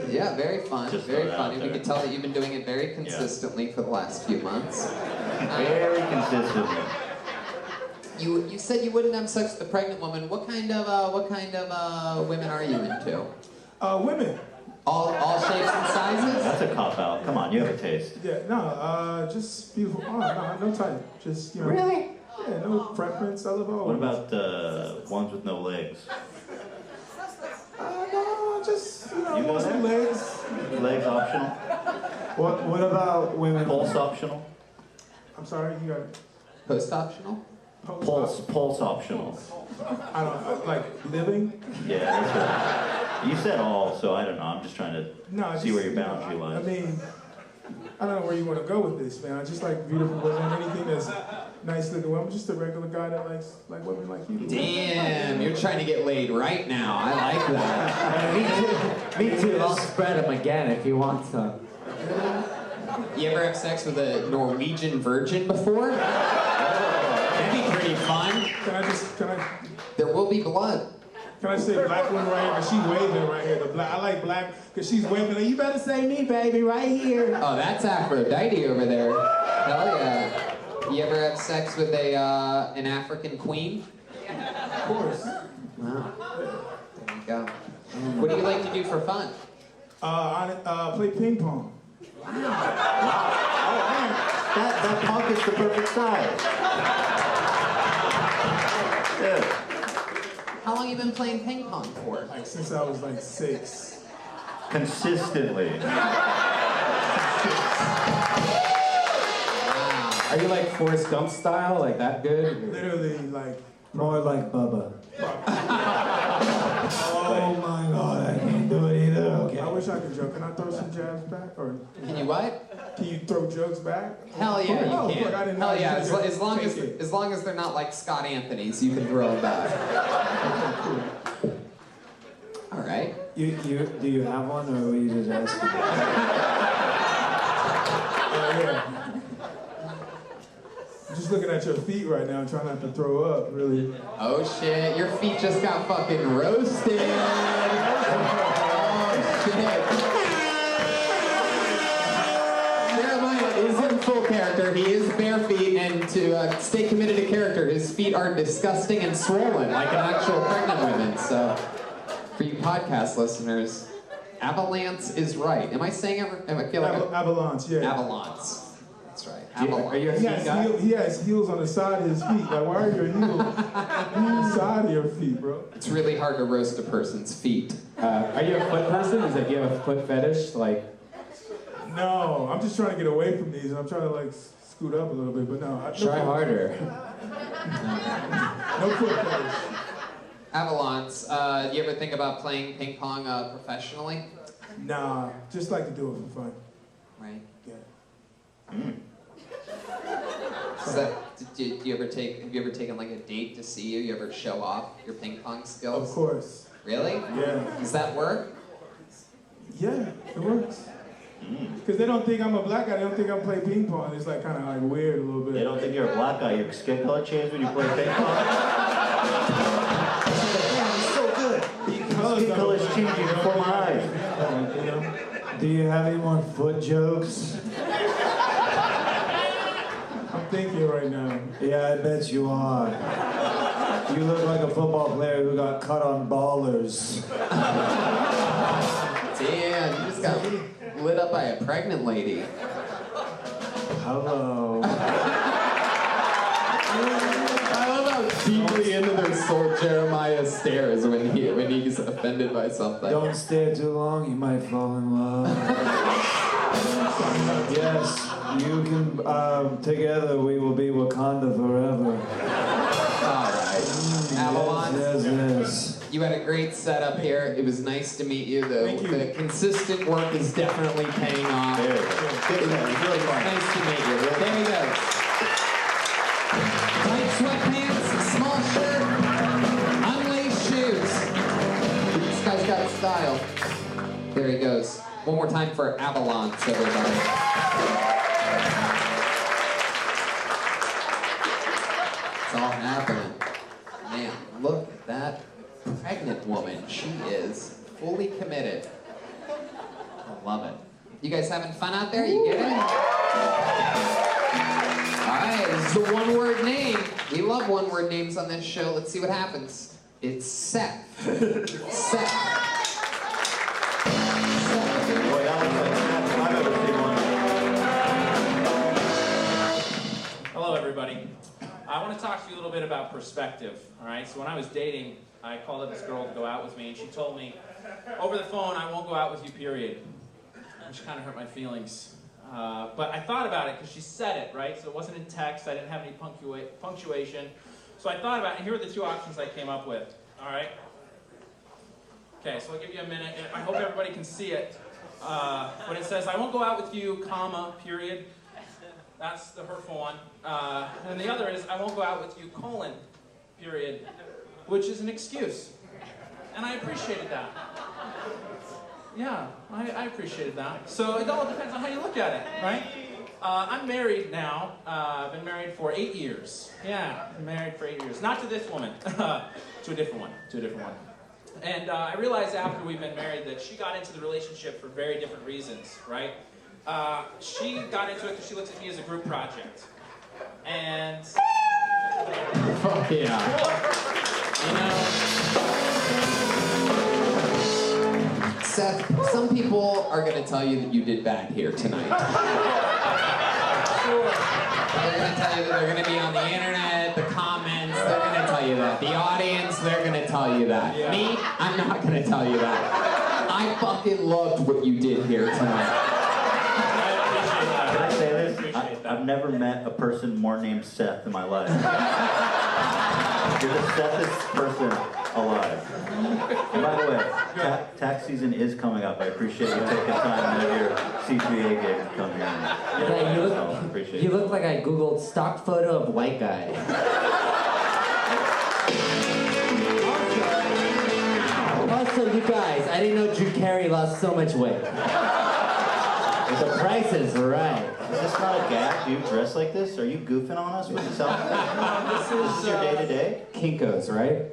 Yeah, very fun. Just Very throw that funny. out We there. can tell that you've been doing it very consistently for the last few months. Very consistently. You said you wouldn't have sex with a pregnant woman. What kind of women are you into? Women. All shapes and sizes? That's a cop-out. Come on, you have a taste. Yeah, no, just beautiful. Oh, no type. Just, you know. Really? Yeah, no preference. I love all. What about ones with no legs? No, just, you know, You got some that? legs. Legs optional? What about women? Pulse optional? I'm sorry, you got it. Post optional? Pulse optional. I don't like living. Yeah, that's right. You said all, so I don't know. I'm just trying to see where your boundary I lies. mean, I don't know where you want to go with this, man. I just like beautiful women, anything that's nice looking women. I'm just a regular guy that likes women like you do. Damn, you're trying to get laid right now. I like that. Me too. I'll spread them again if you want some. You ever have sex with a Norwegian virgin before? That'd be pretty fun. Can I? There will be blood. Can I say black one right here? Because she's waving right here. I like black because she's waving. Like, you better say me, baby, right here. Oh, that's Aphrodite over there. Hell yeah. You ever have sex with an African queen? Of course. Wow. There you go. What do you like to do for fun? I play ping pong. Wow. Oh, man. That punk is the perfect size. Yeah. How long you been playing ping pong for? Like since I was like 6. Consistently. Are you like Forrest Gump style, like that good? Literally, like. More like Bubba. Oh my God, I can't do it either. Okay. I wish I could joke. Can I throw some jabs back? Or Can you what? can you throw jokes back? Hell yeah, Oh, you can. fuck, I didn't know Hell you yeah, could as long take it. as they're not like Scott Anthony's, you can throw them back. All right. Do you have one, or were you just asking? I'm just looking at your feet right now, trying not to throw up, really. Oh shit, your feet just got fucking roasted. Oh shit. Jeremiah is in full character. He is bare feet, and to stay committed to character, his feet are disgusting and swollen like an actual pregnant woman. So, for you podcast listeners, Avalance is right. Am I saying it? I feel like Avalons, yeah. Avalance. That's right. Are you a He feet has, guy? he has heels on the side of his feet. Like, why are your heels on the side of your feet, bro? It's really hard to roast a person's feet. Are you a foot person? Is it, do you have a foot fetish? Like, No, I'm just trying to get away from these, and I'm trying to like scoot up a little bit, but no. try harder. No foot fetish. Avalons, do you ever think about playing ping pong professionally? Nah, just like to do it for fun. Right. Yeah. So, have you ever taken like a date to see you? You ever show off your ping pong skills? Of course. Really? Yeah. Does that work? Yeah, it works. Because they don't think I'm a black guy. They don't think I play ping pong. It's like kind of like weird a little bit. They don't think you're a black guy. Your skin color changed when you play ping pong. Yeah, it's so good. Your skin color's changing before my eyes. Do you have any more foot jokes? I'm thinking right now. Yeah, I bet you are. You look like a football player who got cut on Ballers. Damn, you just got lit up by a pregnant lady. Hello. I love how deeply into their soul Jeremiah stares when he's offended by something. Don't stare too long, you might fall in love. Yes, you can, together we will be Wakanda forever. Alright. Avalon, Yes. you had a great setup here. It was nice to meet you. The consistent work is definitely paying off. There you go. Good to meet you. Really fun. Nice to meet you. There you go. Tight sweatpants, small shirt, unlaced shoes. This guy's got style. There he goes. One more time for Avalon, everybody. It's all happening. Man, look at that pregnant woman. She is fully committed. I love it. You guys having fun out there? You get it? Alright, this is the one-word name. We love one-word names on this show. Let's see what happens. It's Seth. Seth. Boy, that looks like the best I've ever seen one. Hello, everybody. I want to talk to you a little bit about perspective, all right? So when I was dating, I called up this girl to go out with me, and she told me, over the phone, I won't go out with you, period. Which kind of hurt my feelings. But I thought about it, because she said it, right? So it wasn't in text, I didn't have any punctuation. So I thought about it, and here are the two options I came up with, all right? Okay, so I'll give you a minute, and I hope everybody can see it. When it says, I won't go out with you, comma, period. That's the hurtful one. And the other is, I won't go out with you, colon, period, which is an excuse. And I appreciated that. Yeah, I appreciated that. So it all depends on how you look at it, right? I'm married now. I've been married for 8 years. Yeah, been married for 8 years. Not to this woman, to a different one. And I realized after we've been married that she got into the relationship for very different reasons, right? She got into it because she looks at me as a group project. And... Fuck yeah. You know... Seth, some people are going to tell you that you did bad here tonight. They're going to tell you that they're going to be on the internet, the comments, they're going to tell you that. The audience, they're going to tell you that. Yeah. Me, I'm not going to tell you that. I fucking loved what you did here tonight. Can I say this? I've never met a person more named Seth in my life. You're the Sethest person alive. And by the way, tax season is coming up. I appreciate you taking time out of your CPA gig to come here. Yeah, you look like I Googled stock photo of white guy. Also, you guys, I didn't know Drew Carey lost so much weight. The price is right. Is this not a gag? Do you dress like this? Are you goofing on us with this outfit? This is your day-to-day? Kinko's, right?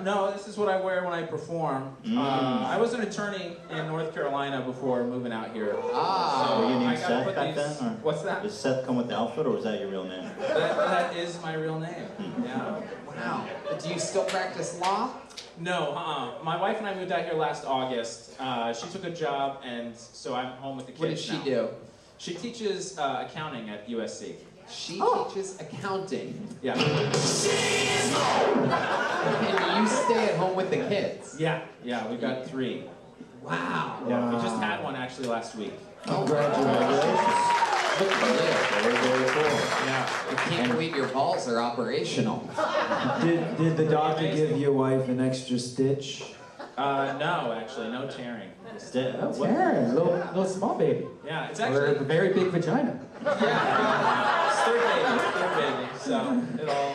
No, this is what I wear when I perform. I was an attorney in North Carolina before moving out here. So were you I named gotta Seth put back these- then? Or What's that? Does Seth come with the outfit, or was that your real name? That is my real name. Yeah. Wow. Do you still practice law? No, my wife and I moved out here last August. She took a job, and so I'm home with the kids What does she now. do? She teaches accounting at USC. She teaches accounting. Yeah. And you stay at home with the kids? Yeah, we've got 3. Wow. Yeah, we just had one actually last week. Congratulations. Look at you. Very, very cool. Yeah. I can't believe your balls are operational. Did the doctor give your wife an extra stitch? No, actually, no tearing. Karen, little small baby. Yeah, it's Or actually... a very big vagina. Yeah, it's third baby, so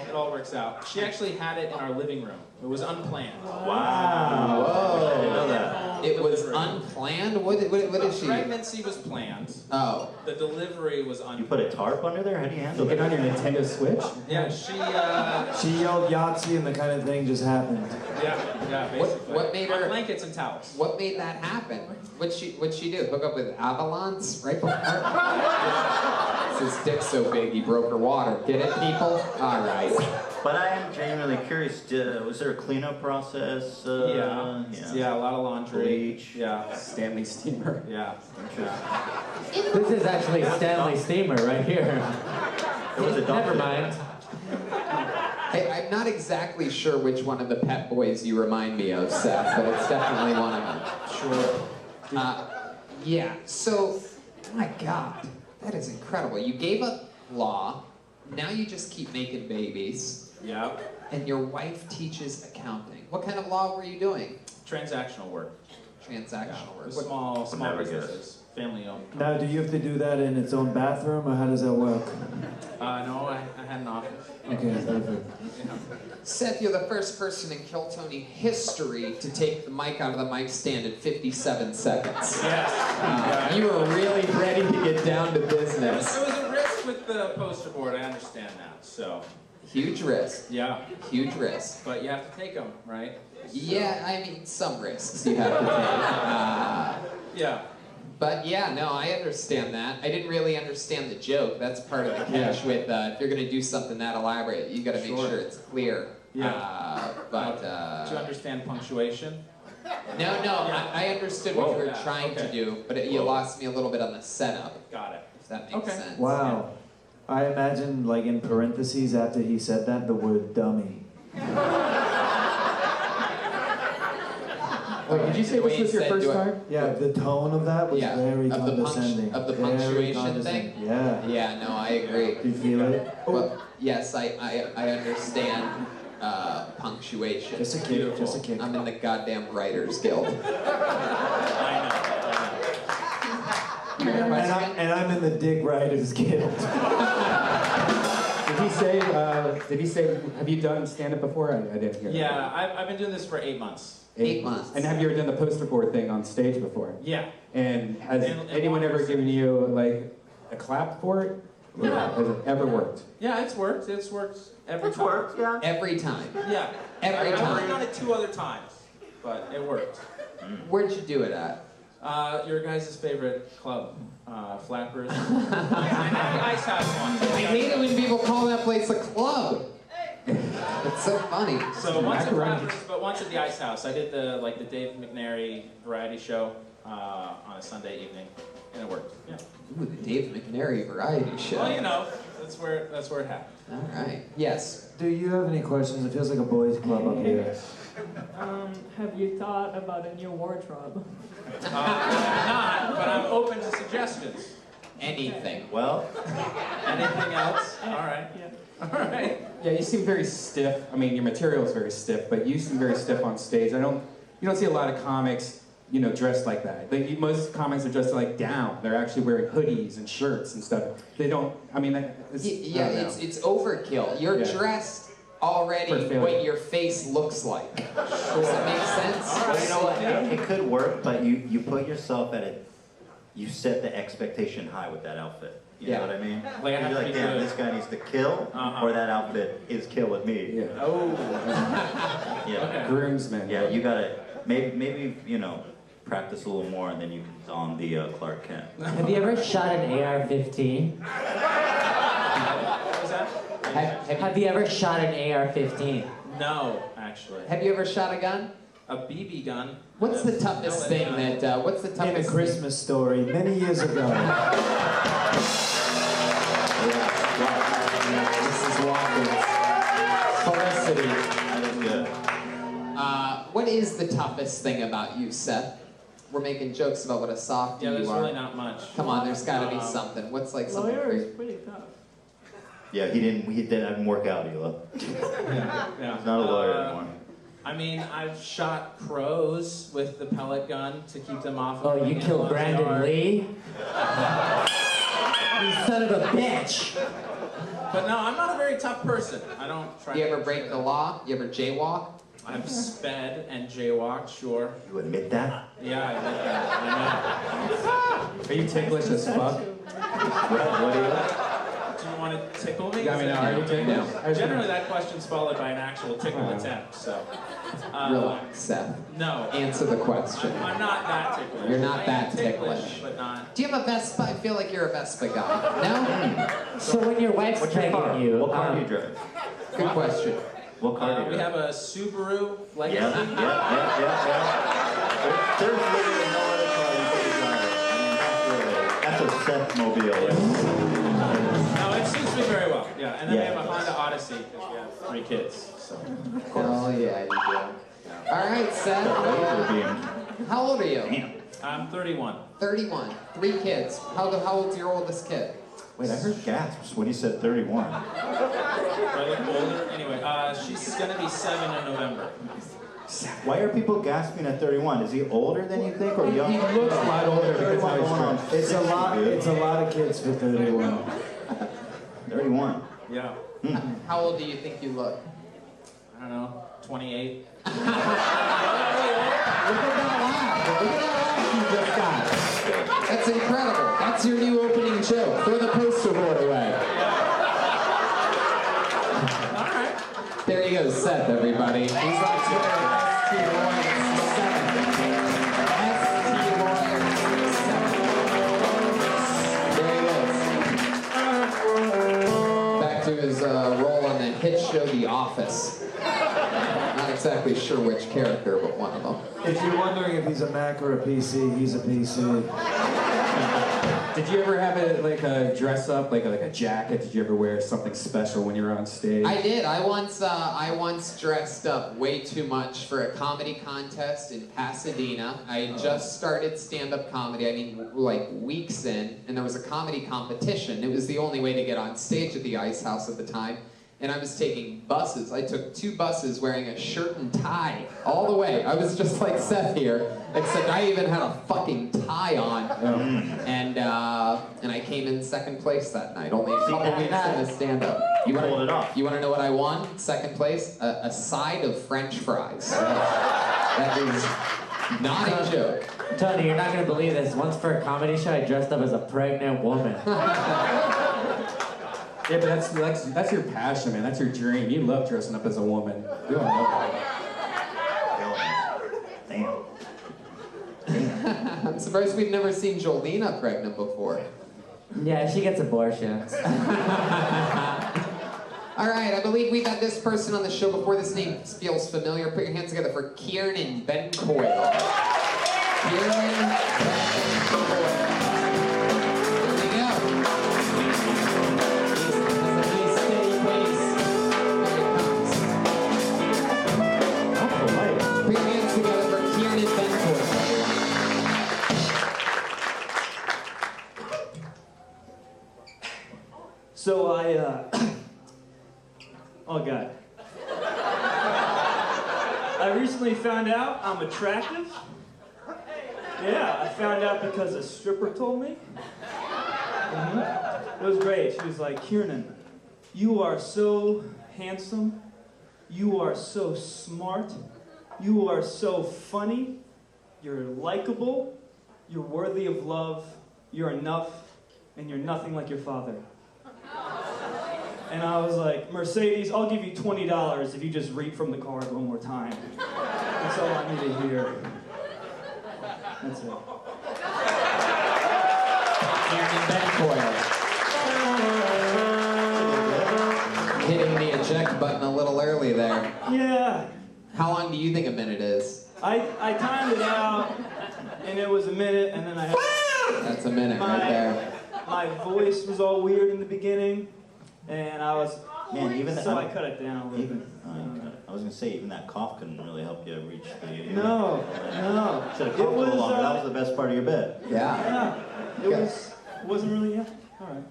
it all works out. She actually had it in our living room. It was unplanned. Wow. Whoa. I didn't know that. It was unplanned? What is The she? pregnancy was planned. Oh. The delivery was You unplanned. put a tarp under there? How do you handle Get on that? your Nintendo Switch. Yeah, She yelled Yahtzee and the kind of thing just happened. yeah, basically. What made her- On blankets and towels. What made that happen? What'd she do? Hook up with Avalons right before? His dick's so big he broke her water. Get it, people? All right. But I am genuinely curious. Was there a cleanup process? Yeah, a lot of laundry. Bleach. Yeah, Stanley Steamer. yeah. This is actually Stanley Steamer right here. There was a Never doctor. mind. Hey, I'm not exactly sure which one of the Pet Boys you remind me of, Seth, but it's definitely one of them. Sure. Yeah, so, my God, that is incredible. You gave up law, now you just keep making babies, Yeah. and your wife teaches accounting. What kind of law were you doing? Transactional work. Transactional work. With small never guess. businesses. Family owned. Now, do you have to do that in its own bathroom, or how does that work? No, I had an office. Okay, perfect. Seth, you're the first person in Kiltony history to take the mic out of the mic stand in 57 seconds. Yes. You were really ready to get down to business. It was a risk with the poster board, I understand that, so. Huge risk. Yeah, Huge risk. but you have to take them, right? Yeah, I mean, some risks you have to take. Yeah. But yeah, no, I understand that. I didn't really understand the joke. That's part of the catch with if you're going to do something that elaborate, you got to make sure it's clear. Yeah. But Do you understand punctuation? no, I understood what you were Yeah, trying to okay. do, but you lost me a little bit on the setup, Got it. if that makes Okay. sense. Wow. I imagine, like, in parentheses after he said that, the word dummy. Wait, did you say The way this he was your said, first do I- time? Yeah, the tone of that was Yeah, very of the condescending. of the Very punctuation condescending. thing? Yeah. Yeah, no, I agree. Do you feel it? Well, yes, I understand punctuation. Just a kick, just a kick. I'm in the goddamn Writers Guild. And I'm in the Dick Writers Guild. Did he say, have you done stand-up before? I didn't hear that. Yeah, I've been doing this for 8 months. 8 months. And have you ever done the poster board thing on stage before? Yeah. And has And anyone one ever person. given you, like, a clap for it? Or Yeah. has it ever worked? Yeah, it's worked. It's worked every time. yeah. Every time. Yeah. Every I've time. only done it 2 other times. but it worked. Where'd you do it at? Your guys' favorite club, Flappers. I Ice House once. I hate it when people call that place a club. It's so funny. So once at Flappers, but once at the Ice House. I did the Dave McNary variety show on a Sunday evening, and it worked. Yeah. Ooh, the Dave McNary variety show. Well, you know, that's where it happened. All right. Yes. Do you have any questions? It feels like a boys' club up here. Have you thought about a new wardrobe? I'm not, but I'm open to suggestions. Anything. Well, Anything else? All right. Yeah. All right. Yeah, you seem very stiff. I mean, your material is very stiff, but you seem very stiff on stage. You don't see a lot of comics, you know, dressed like that. Most comics are dressed like down. They're actually wearing hoodies and shirts and stuff. They don't. I mean, it's, Yeah, I don't know. it's overkill. You're Yeah. dressed already For failure. what your face looks like. Does that make sense? well, you know what? It could work, but you put yourself at it. You set the expectation high with that outfit. You know what I mean? Like, I have You're to like, be damn, good. this guy needs to kill, or that outfit is killing me. Yeah. Oh. Yeah. Okay. Groomsmen. Yeah, you gotta maybe you know practice a little more, and then you can don the Clark Kent. Have you ever shot an AR-15? What was that? Have you ever shot an AR-15? No, actually. Have you ever shot a gun? A BB gun. What's the toughest thing that? What's the In toughest? a Christmas Story many years ago. Mrs. Watkins. Felicity. That is good. What is the toughest thing about you, Seth? We're making jokes about what a softie Yeah, there's you are. really not much. Come on, there's got to be something. What's like something? Lawyer is crazy? pretty tough. Yeah, he didn't work out, Hila. Yeah. He's not a lawyer anymore. I mean, I've shot crows with the pellet gun to keep them off of Oh, me you in killed Love's Brandon yard. Lee? You son of a bitch! But no, I'm not a very tough person. I don't try You to... ever break the law? You ever jaywalk? I've sped and jaywalked, sure. You admit that? Yeah, I did that. Are you ticklish as fuck? What do you? I know. Do you want to tickle me? Yeah, I mean, are you ticklish? No. Generally, that question's followed by an actual tickle attempt, so... Relax, Seth. No. Answer the question. I'm not that ticklish. You're not I am that ticklish. But not... Do you have a Vespa? I feel like you're a Vespa guy. No? So when your wife's What's your car? pregnant you, What car do you drive? Good question. What car do you we drive? have a Subaru Legacy. Yeah. There's literally no other car you could drive. I mean, that's a Seth mobile. No, it suits me very well. Yeah, and then Yeah. we have a Honda Odyssey because we have 3 kids. So. Oh, yeah, you do. All right, Seth. How old are you? Damn. I'm 31. 31. 3 kids. How old's your oldest kid? Wait, I heard gasps when he said 31. Do I look older? Anyway, she's gonna be 7 in November. Why are people gasping at 31? Is he older than you think, or younger? He looks a lot older because how he's dressed. It's a lot. It's a lot of kids for 31. 31. Yeah. How old do you think you look? I don't know, 28. look at that laugh. Look at that laugh you just got. That's incredible. That's your new opening joke. Throw the poster board away. All right. There you go, Seth, everybody. He's on Twitter, There he goes. Back to his role on the hit show The Office. Not exactly sure which character, but one of them. If you're wondering if he's a Mac or a PC, he's a PC. Did you ever have a dress up, like a jacket? Did you ever wear something special when you were on stage? I did. I once dressed up way too much for a comedy contest in Pasadena. I had just started stand-up comedy, I mean, like weeks in, and there was a comedy competition. It was the only way to get on stage at the Ice House at the time. And I was taking buses. I took 2 buses wearing a shirt and tie all the way. I was just like Seth here, except I even had a fucking tie on. And I came in 2nd place that night, only a couple weeks into stand-up. You pulled it off. You want to know what I won? 2nd place? A side of French fries. That is not a joke. Tony, you're not gonna believe this. Once for a comedy show, I dressed up as a pregnant woman. Yeah, but that's your passion, man. That's your dream. You love dressing up as a woman. We all love that. surprised we've never seen Jolena pregnant before. Yeah, she gets abortions. All right, I believe we've had this person on the show before. This name feels familiar. Put your hands together for Kiernan Bencoil. Kiernan Bencoil. There we go. He has a nice steady pace. Here it comes. Put your hands together for Kiernan Bencoil. So oh God. I recently found out I'm attractive. Yeah, I found out because a stripper told me. It was great. She was like, Kiernan, you are so handsome. You are so smart. You are so funny. You're likable. You're worthy of love. You're enough. And you're nothing like your father. And I was like, Mercedes, I'll give you $20 if you just read from the card one more time. That's all I need to hear. That's it. Kiernan Bencoil. Hitting the eject button a little early there. Yeah. How long do you think a minute is? I timed it out, and it was a minute, and then I had... That's a minute right there. My voice was all weird in the beginning, and I was... Man, even that, so I cut it down a little bit. I was gonna say, even that cough couldn't really help you reach the... No. Should have coughed a little longer. That was the best part of your bit. Yeah. It wasn't really... Yeah. All right.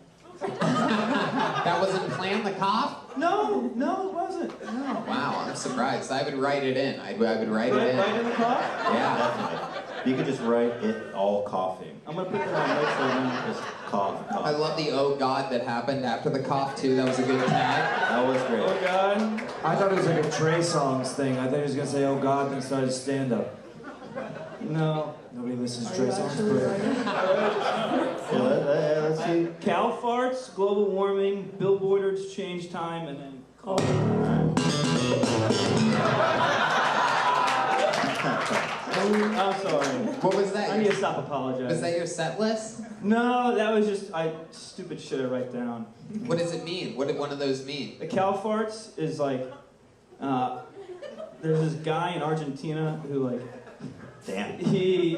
That wasn't planned, the cough? No, it wasn't. No. Wow, I'm surprised. I would write it in. I would write it in. Right in the cough? Yeah. Definitely. You could just write it all coughing. I'm gonna put that on notes for them. Just cough. I love the oh God that happened after the cough too. That was a good tag. That was great. Oh God. I thought it was like a Trey Songz thing. I thought he was gonna say, oh God, and then started stand up. No. Nobody listens to Trey Songz. Let's see. Cow farts, global warming, billboards change time, and then call. I'm sorry. What was that? I need to stop apologizing. Was that your set list? No, that was just stupid shit I write down. What does it mean? What did one of those mean? The cow farts is like, there's this guy in Argentina who like, Damn. he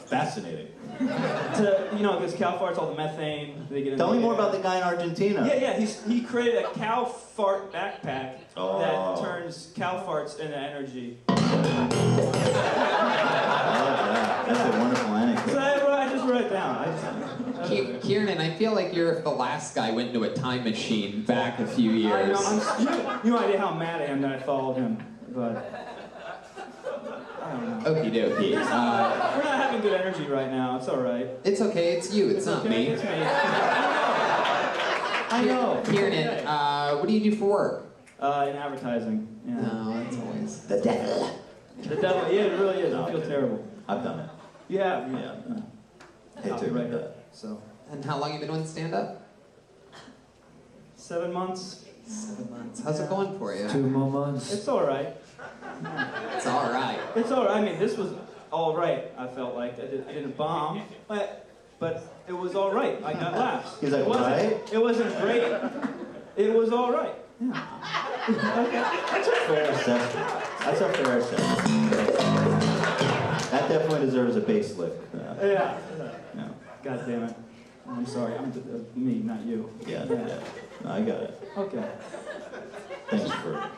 Fascinating. because cow farts, all the methane they get in. Tell me the more air. about the guy in Argentina. Yeah. He created a cow fart backpack Oh. that turns cow farts into energy. I love that. That's a wonderful So anecdote. I just wrote it down. Kiernan, I feel like you're if the last guy went into a time machine back a few years. I know. You have no idea how mad I am that I followed him, but I don't know. Okie dokie. We're not having good energy right now. It's all right. It's okay. It's you. It's not okay. me. It's me. I know. Kiernan, what do you do for work? In advertising. Yeah. No, that's always The devil. The devil. Yeah, it really is. I feel terrible. I've done it. Yeah. Hate to admit that. So. And how long you been doing stand-up? 7 months. 7 months. How's it going for you? 2 more months. It's all right. It's all right. It's all right. I mean, this was all right. I felt like I didn't bomb, but it was all right. I got laughs. He's like, it wasn't, right? It wasn't great. It was all right. Yeah. That's a fair assessment. That's a fair assessment. That definitely deserves a base lift. Yeah. No. God damn it. I'm sorry. I'm me, not you. Yeah. No, I got it. Okay. Thanks for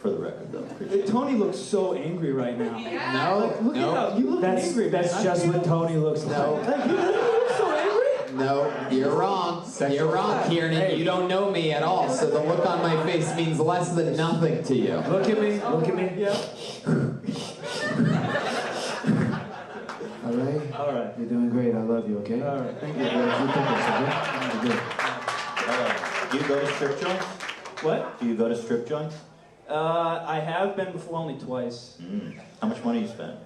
the record, though. Appreciate it. Tony looks so angry right now. No, Look at how you look angry. That's man. just what Tony looks like. No. Like, you look so angry. No, you're wrong. You're wrong, Kiernan. You don't know me at all, so the look on my face means less than nothing to you. Look at me. Look at me. Yeah. All right. All right. You're doing great. I love you. Okay. All right. Thank you. You think it's okay? You're good. Do you go to strip joints? What? Do you go to strip joints? I have been before, only twice. How much money you spend?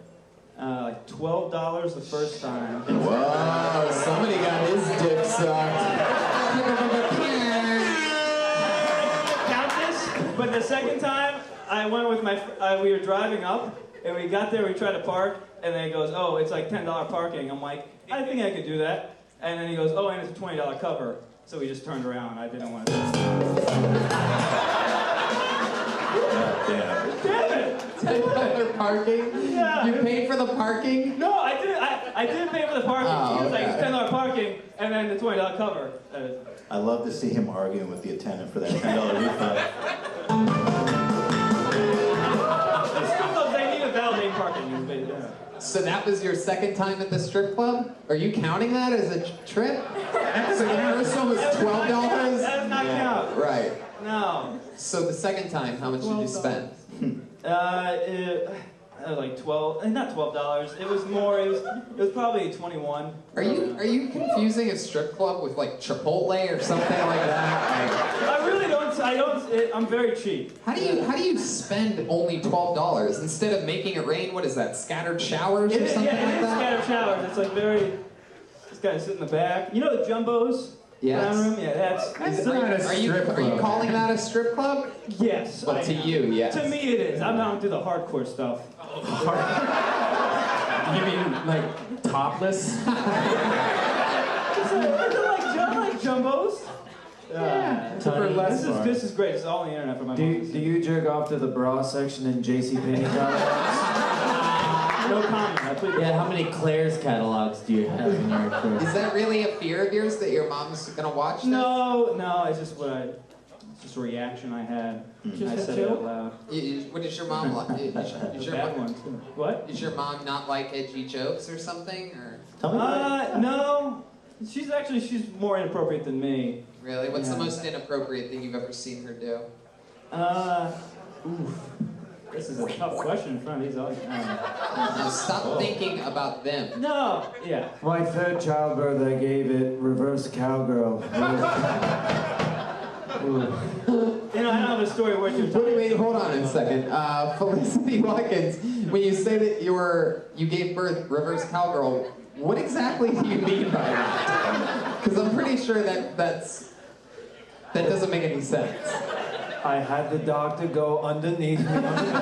Like $12 the first time. Whoa, somebody got his dick sucked. Count this? But the second time, I went with we were driving up, and we got there, we tried to park, And then he goes, oh, it's like $10 parking. I'm like, I think I could do that. And then he goes, oh, and it's a $20 cover. So we just turned around. I didn't want to. Damn it! $10 parking? Yeah. You paid for the parking? No, I didn't. I didn't pay for the parking. He was like, okay. it's $10 parking, and then the $20 cover. I love to see him arguing with the attendant for that $10 refund. The strip clubs, they need a validated parking. So that was your second time at the strip club? Are you counting that as a trip? So the first one was $12? That does not count. Right. No. So the second time, how much did you spend? Like not $12. It was more. It was probably 21. Are you confusing a strip club with like Chipotle or something like that? I really don't. I'm very cheap. How do you spend only $12 instead of making it rain? What is that? Scattered showers or something like that? Scattered showers. It's like very. This guy sit in the back. You know the jumbos? Yes. Down room? Yeah, that's not a strip club. Are you calling that a strip club? Yes. But to you, yes. To me, it is. I'm not into the hardcore stuff. You mean like topless? Is it like jumbos? This is great. It's all on the internet for my mom. Do you jerk off to the bra section in JCPenney catalogs? No comment. Yeah, how many Claire's catalogs do you have in your crew? Is that really a fear of yours that your mom's gonna watch this? No, it's just it's just a reaction I had. Just I a said it joke? out loud. What is your mom like? What? Does your mom not like edgy jokes or something? Or no. She's more inappropriate than me. really? What's the most inappropriate thing you've ever seen her do? This is a tough question in front of these audience. Stop thinking about them. No, yeah. My third childbirth, I gave it reverse cowgirl. I don't have a story worth your time. Wait, hold on a second. Felicity Watkins, when you say that you gave birth reverse cowgirl, what exactly do you mean by that? Because I'm pretty sure that doesn't make any sense. I had the doctor go underneath me on the bed.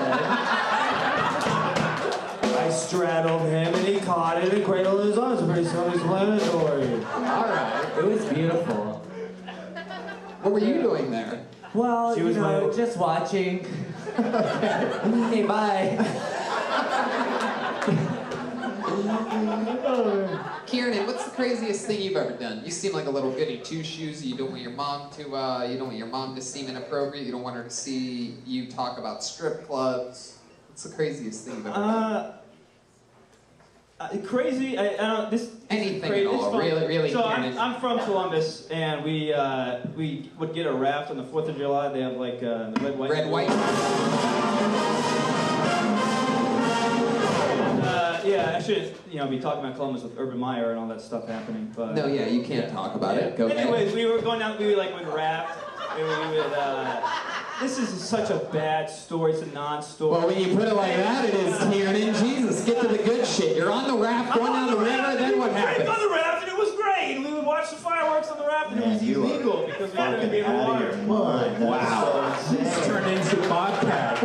I straddled him and he caught it and cradled his arms. Pretty self-explanatory. All right. It was beautiful. What were you doing there? Well, She was just watching. Hey, bye. Kiernan, what's the craziest thing you've ever done? You seem like a little goody two-shoes. You don't want your mom to seem inappropriate. You don't want her to see you talk about strip clubs. What's the craziest thing you've ever done? Crazy. I don't. This anything crazy, at all. Really. So Kiernan. I'm from Columbus, and we would get a raft on the 4th of July. They have like the red, white. Yeah, I should be talking about Columbus with Urban Meyer and all that stuff happening. But No, yeah, you can't talk about it. Go ahead. Anyways, we were going down. We would raft. And we would. This is such a bad story. It's a non-story. Well, when you put it like that, it is, Kiernan. Jesus, get to the good shit. You're on the raft, going down the river, then what happened? On the raft, and it was great. And we would watch the fireworks on the raft, and it was illegal because we had to be in the water. Wow. It's turned into Bobcat.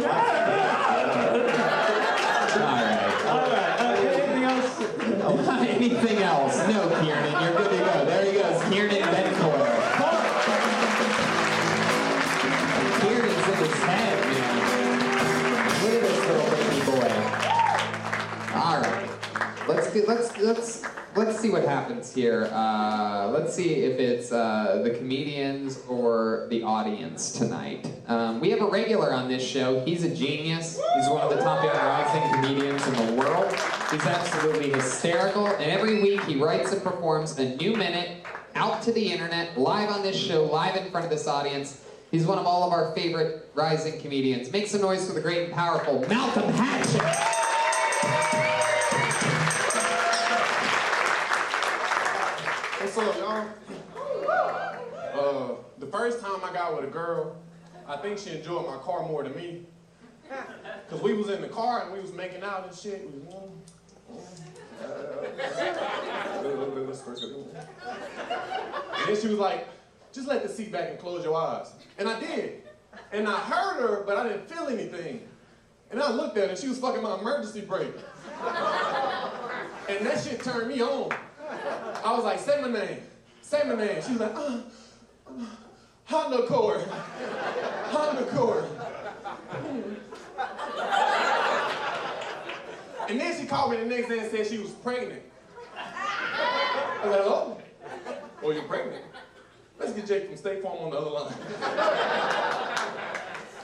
Anything else? Anything else? No, Kiernan, you're good to go. There he goes, Kiernan Bencoil. Kiernan's in his head, man. Look at this little baby boy. All right, let's see what happens here. Let's see if it's the comedians or the audience tonight. We have a regular on this show. He's a genius. He's one of the top young rising comedians in the world. He's absolutely hysterical, and every week he writes and performs a new minute out to the internet, live on this show, live in front of this audience. He's one of all of our favorite rising comedians. Make some noise for the great and powerful Malcolm Hatchet. What's up, y'all? The first time I got with a girl, I think she enjoyed my car more than me. Cause we was in the car and we was making out and shit. We was, and then she was like, just let the seat back and close your eyes. And I did. And I heard her, but I didn't feel anything. And I looked at her, she was fucking my emergency brake. And that shit turned me on. I was like, say my name. Say my name. She was like, Honda Accord. Honda Accord. And then she called me the next day and said she was pregnant. I was like, oh, well, you're pregnant. Let's get Jake from State Farm on the other line.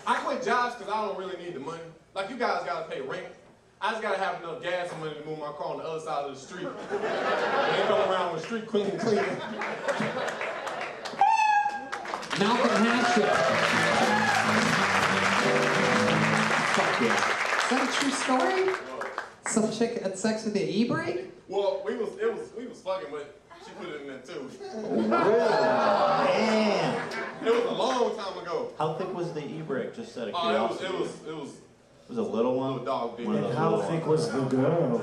I quit jobs because I don't really need the money. Like, you guys got to pay rent. I just got to have enough gas money to move my car on the other side of the street. And they come around with street cleaning. Malcolm Hatchet. Fuck yeah. Is that a true story? Some chick had sex with the e-brake? Well, we was fucking, but she put it in there too. Really? Damn. It was a long time ago. How thick was the e-brake? Just out of curiosity. It was a little one? Little dog dick. And how thick was the girl?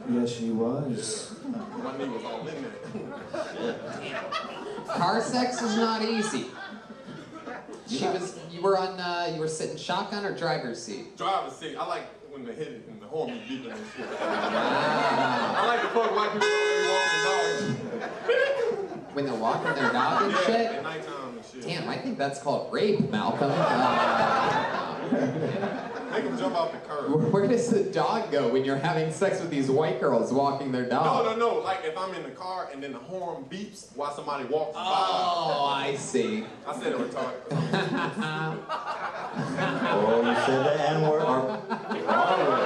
Yes, she was. My knee was all in there. Car sex is not easy. You were sitting shotgun or driver's seat? Driver's seat. I like when they hit it and the horn was beeping and shit. Wow. I like to fuck white people when they walking dogs. When they're walking their dog and Yeah, shit? at nighttime and shit. Damn, I think that's called rape, Malcolm. Make them jump off the curb. Where does the dog go when you're having sex with these white girls walking their dog? No. Like if I'm in the car and then the horn beeps while somebody walks by. Oh, I see. I said it retarded. Oh, you said the N-word or R-word.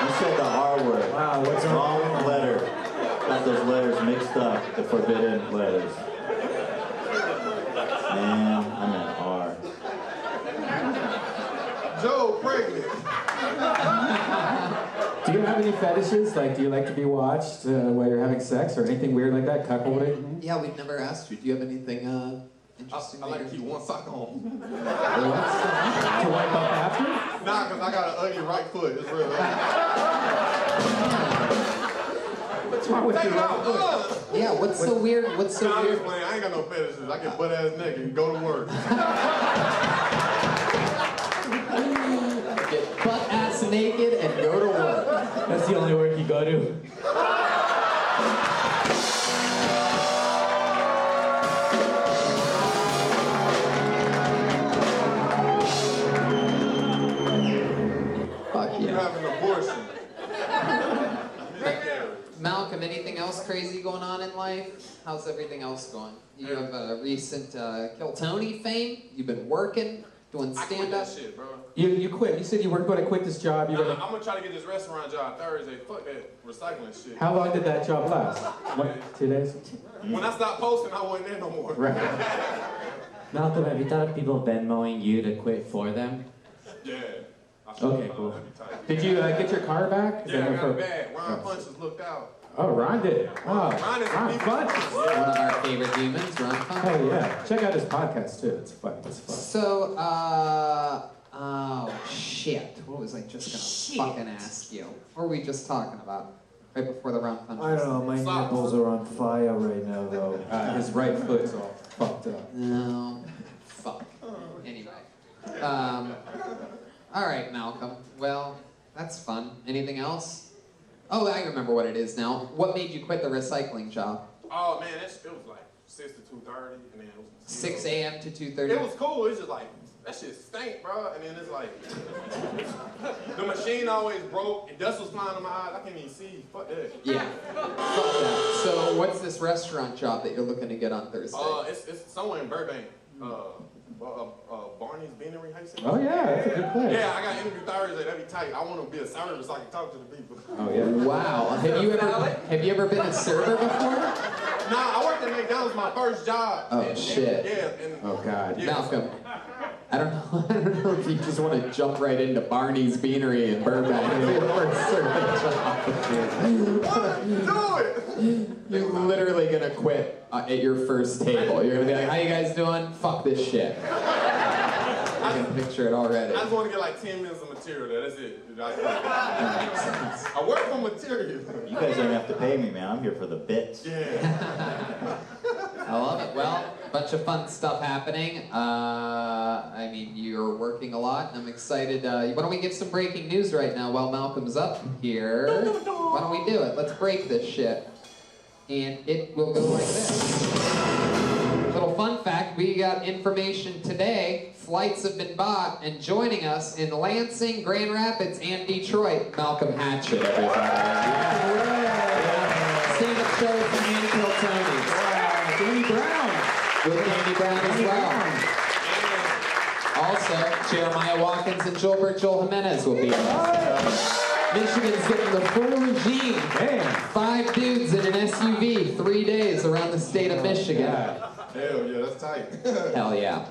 You said the R-word. Wow, what's wrong letter? Got those letters mixed up, the forbidden letters. Man, I'm an R. Joe pregnant. Do you have any fetishes? Like, do you like to be watched while you're having sex or anything weird like that? Cuckolding? Yeah, we've never asked you. Do you have anything interesting? I like to keep one sock on. To wipe up after? Nah, because I got an ugly right foot. It's real ugly. What's wrong with your right foot? Yeah, what's so weird? What's so I'm weird? just playing. I ain't got no fetishes. I get butt ass naked and go to work. Get butt ass naked and go to work. That's the only work you go to. Fuck You yeah. have an abortion. Malcolm, anything else crazy going on in life? How's everything else going? You have a recent Kill Tony fame. You've been working, doing I quit stand-up. that shit, bro. You quit. You said you weren't going to quit this job. I'm gonna try to get this restaurant job Thursday. Fuck that recycling shit. How long did that job last? What, 2 days? When I stopped posting, I wasn't there no more. Right. Malcolm, have you thought of people Venmoing you to quit for them? Yeah. Okay, cool. Did you get your car back? Is Yeah, I that got for- it back. Ron Punches looked out. Oh, Ron did it. Oh, Ron is a Ron deep- Bunches. One of our favorite demons, Ron Funk. Oh yeah, check out his podcast too. It's fun. It's fun. So, oh shit. What was I just gonna fucking ask you? What were we just talking about? Right before the round punch. I don't know, my nipples are on fire right now, though. His right foot's all fucked up. No. Fuck. Anyway. Alright, Malcolm. Well, that's fun. Anything else? Oh, I remember what it is now. What made you quit the recycling job? Oh man, it was like 6 to 2:30, and then it was 6 a.m. to 2:30? It was cool. It's just like that shit stank, bro. And then it's like the machine always broke, and dust was flying in my eyes. I can't even see. Fuck that. Yeah. Fuck that. So, what's this restaurant job that you're looking to get on Thursday? It's somewhere in Burbank. Barney's Beanery, how you say that? Oh yeah, that's a good place. Yeah, I got an interview Thursday. That'd be tight. I want to be a server so I can talk to the people. Oh yeah. Wow. Have you ever been a server before? Nah, I worked at McDonald's my first job. Oh shit. Oh god. Yeah. Malcolm. I don't know if you just want to jump right into Barney's Beanery in Burbank. Your first serving job. Do it! You're literally gonna quit at your first table. You're gonna be like, "How you guys doing? Fuck this shit." I can picture it already. I just want to get like 10 minutes of material there. That's it. I work for material. You guys don't have to pay me, man. I'm here for the bits. Yeah. I love it. Well, Bunch of fun stuff happening. I mean, you're working a lot, and I'm excited. Why don't we give some breaking news right now while Malcolm's up here? Why don't we do it? Let's break this shit. And it will go like this. Little fun fact, we got information today. Flights have been bought, and joining us in Lansing, Grand Rapids, and Detroit, Malcolm Hatchet, everybody. Stand-up show from Kill Tony. Danny Brown. With Danny Brown as well. Also, Jeremiah Watkins and Joel Jimenez will be with us. Michigan's getting the full regime. Man. 5 dudes in an SUV, 3 days around the state of Michigan. Hell yeah, that's tight. Hell yeah.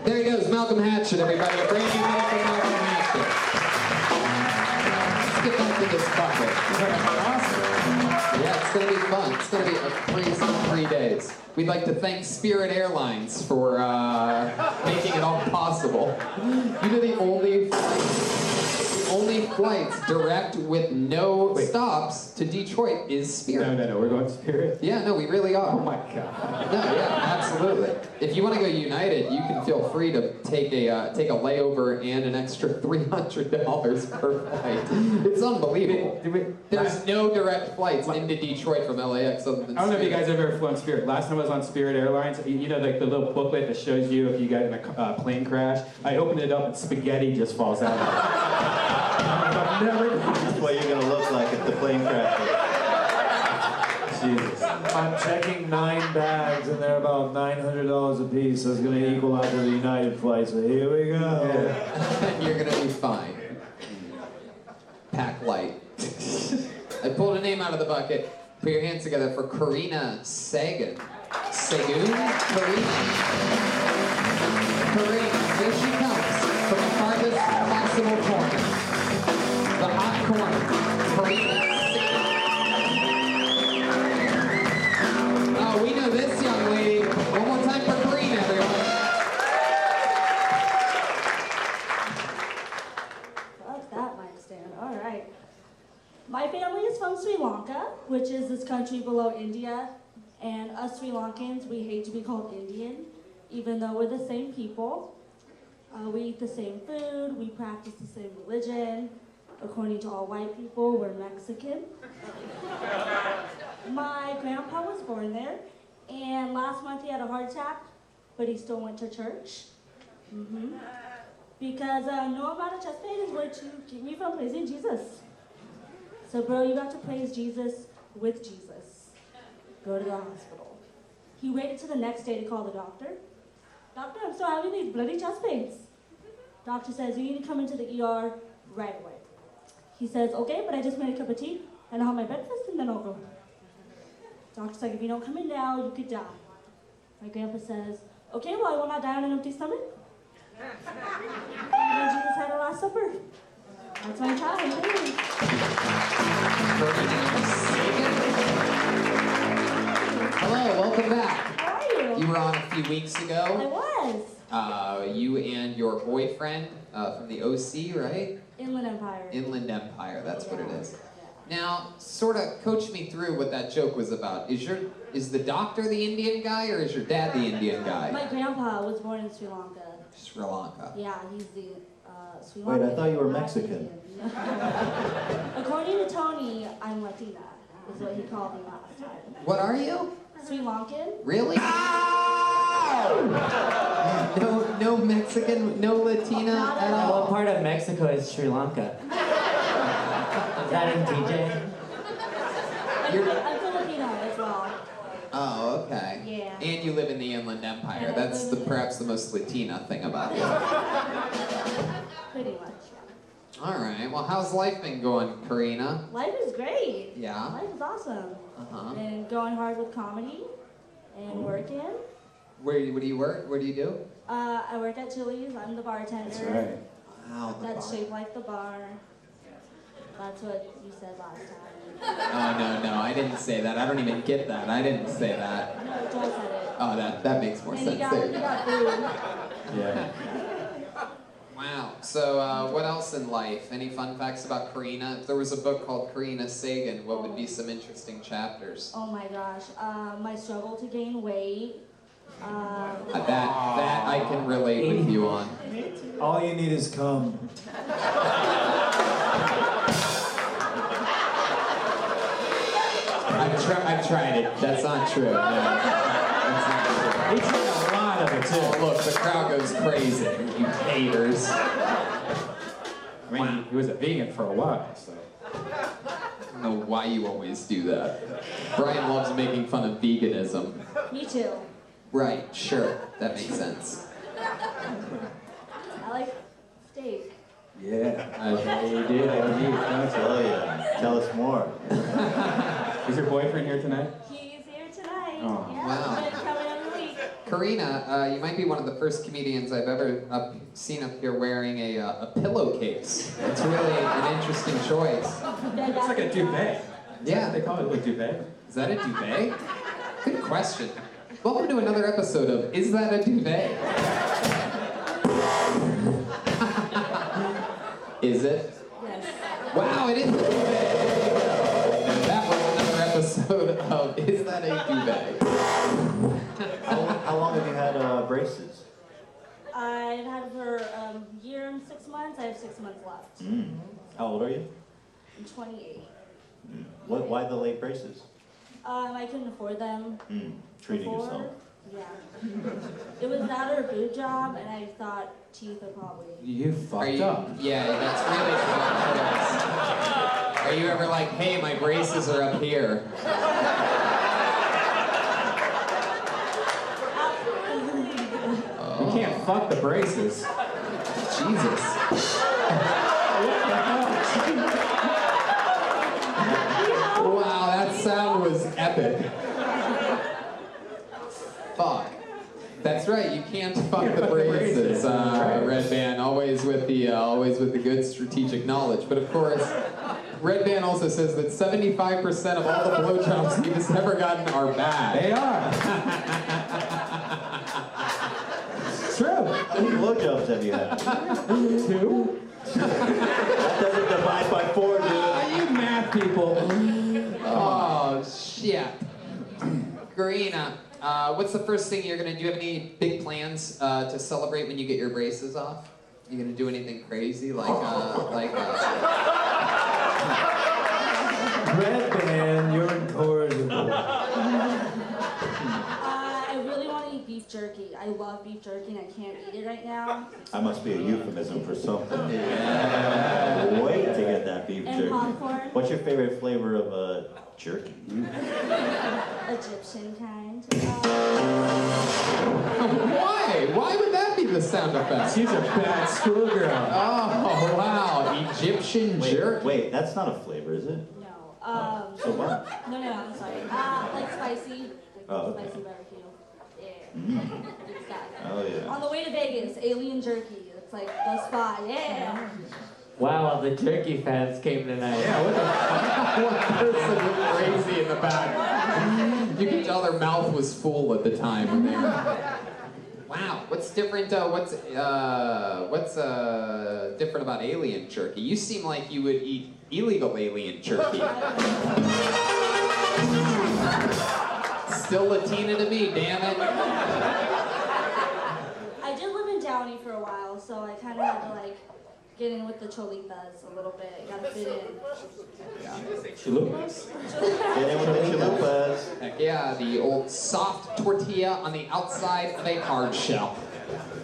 There he goes, Malcolm Hatchet, everybody. A brand new minute for Malcolm Hatchet. Let's get back to this bucket. Awesome. Yeah, it's going to be fun. It's going to be a crazy 3 days. We'd like to thank Spirit Airlines for making it all possible. You know the only flights direct with no stops to Detroit is Spirit. No, we're going Spirit? Yeah, no, we really are. Oh my God. No, yeah, absolutely. If you want to go United, you can feel free to take a layover and an extra $300 per flight. It's unbelievable. There's no direct flights into Detroit from LAX other than I don't know if you Spirit. guys have ever flown Spirit. Last time I was on Spirit Airlines, you know, like the little booklet that shows you if you get in a plane crash. I opened it up and spaghetti just falls out. That's what you're gonna look like if the plane crashes. Jesus. I'm checking 9 bags and they're about $900 a piece, so it's gonna equal out to the United flight. So here we go. Yeah. You're gonna be fine. Pack light. I pulled a name out of the bucket. Put your hands together for Karina Sagan. Karina, here she comes from the farthest possible corner. The hot corner. Karina Sagan. Oh, we know this young lady. One more time for Karina, everyone. Fuck that mic stand. All right. My family is from Sri Lanka, which is this country below India. And us Sri Lankans, we hate to be called Indian, even though we're the same people. We eat the same food, we practice the same religion. According to all white people, we're Mexican. My grandpa was born there, and last month he had a heart attack, but he still went to church. Because no amount of chest pain is going to keep me from praising Jesus. So bro, you got to praise Jesus with Jesus. Go to the hospital. He waited till the next day to call the doctor. Doctor, I'm still having these bloody chest pains. Doctor says, you need to come into the ER right away. He says, okay, but I just made a cup of tea, and I'll have my breakfast, and then I'll go. Doctor's like, if you don't come in now, you could die. My grandpa says, okay, well, I will not die on an empty stomach. And then Jesus had a Last Supper. That's my child. Hello, welcome back. How are you? You were on a few weeks I ago. was. You and your boyfriend from the OC, right? Inland Empire. Inland Empire, that's what it is. Now, sort of coach me through what that joke was about. Is the doctor the Indian guy, or is your dad the Indian guy? My grandpa was born in Sri Lanka. Sri Lanka. Yeah, he's the Sri Wait, Lankan. I thought you were Mexican. According to Tony, I'm Latina, is what he called me last time. What are you? Sri Lankan? Really? No Mexican, no Latina at all? What part of Mexico is Sri Lanka? Is that in TJ? I'm Filipino as well. Oh, okay. Yeah. And you live in the Inland Empire. That's perhaps the most Latina thing about you. Pretty much, yeah. All right. Well, how's life been going, Karina? Life is great. Yeah? Life is awesome. Uh-huh. And going hard with comedy and working. Where do you work? What do you do? I work at Chili's. I'm the bartender. That's right. Wow, the That's bar. shaped like the bar. That's what you said last time. Oh, no, I didn't say that. I don't even get that. I didn't say that. No, Joel said it. Oh, that makes more And sense. you There you got go. food. Yeah. Wow. So, what else in life? Any fun facts about Karina? If there was a book called Karina Sagan, what would be some interesting chapters? Oh my gosh. My struggle to gain weight, That I can relate with you on. All you need is cum. I've tried it. That's not true. No, that's not true. He tried a lot of it too. Oh, look, the crowd goes crazy. You haters. I mean, he was a vegan for a while, so. I don't know why you always do that. Brian loves making fun of veganism. Me too. Right, sure. That makes sense. I like steak. Yeah, you did. Oh yeah. Tell us more. Is your boyfriend here tonight? He's here tonight. Oh. Yeah, Wow. he's been coming every week. Karina, you might be one of the first comedians I've ever seen up here wearing a pillowcase. It's really an interesting choice. It's like a duvet. Yeah. They call it a duvet. Is that a duvet? Good question. Welcome to another episode of Is That a Duvet? Is it? Yes. Wow, it is a duvet. That was another episode of Is That a Duvet? How long have you had braces? I've had it for a year and 6 months. I have 6 months left. How old are you? I'm 28. Why the late braces? I couldn't afford them. Treating before. yourself. Yeah. It was that or a boob job, and I thought teeth are probably. You fucked up. Yeah, that's really. Are you ever like, hey, my braces are up here? You can't fuck the braces. Jesus. Wow, that sound was epic. Fuck. That's right. You can't fuck the braces, Red Band. Always with the good strategic knowledge. But of course, Red Band also says that 75% of all the blowjobs he has ever gotten are bad. They are. It's true. How many blowjobs have you had? 2. That doesn't divide by 4, dude. You math people. Oh, shit. Karina, what's the first thing you're gonna do? Do you have any big plans to celebrate when you get your braces off? You gonna do anything crazy Red Band, you're incorrigible. I really want to eat beef jerky. I love beef jerky, and I can't eat it right now. That must be a euphemism for something. Yeah. Wait to get that beef And jerky. popcorn. What's your favorite flavor of jerky? Egyptian kind. Why? Why would that be the sound effect? She's a bad schoolgirl. Oh, wow. Egyptian jerk. Wait, that's not a flavor, is it? No. So what? No, I'm sorry. Like spicy. Oh, okay. Spicy barbecue. Yeah. Good stuff. Oh, yeah. On the way to Vegas, alien jerky. It's like the spot. Yeah. Wow, all the turkey fans came tonight. Yeah, what the One person went crazy in the back. You could tell their mouth was full at the time when they were. Wow, what's different? What's different about alien jerky? You seem like you would eat illegal alien jerky. Still Latina to me, damn it. I did live in Downey for a while, so I kind of had to like get in with the cholitas a little bit. Gotta fit in. Chalupas. Get in with the chalupas. Heck yeah, the old soft tortilla on the outside of a hard shell.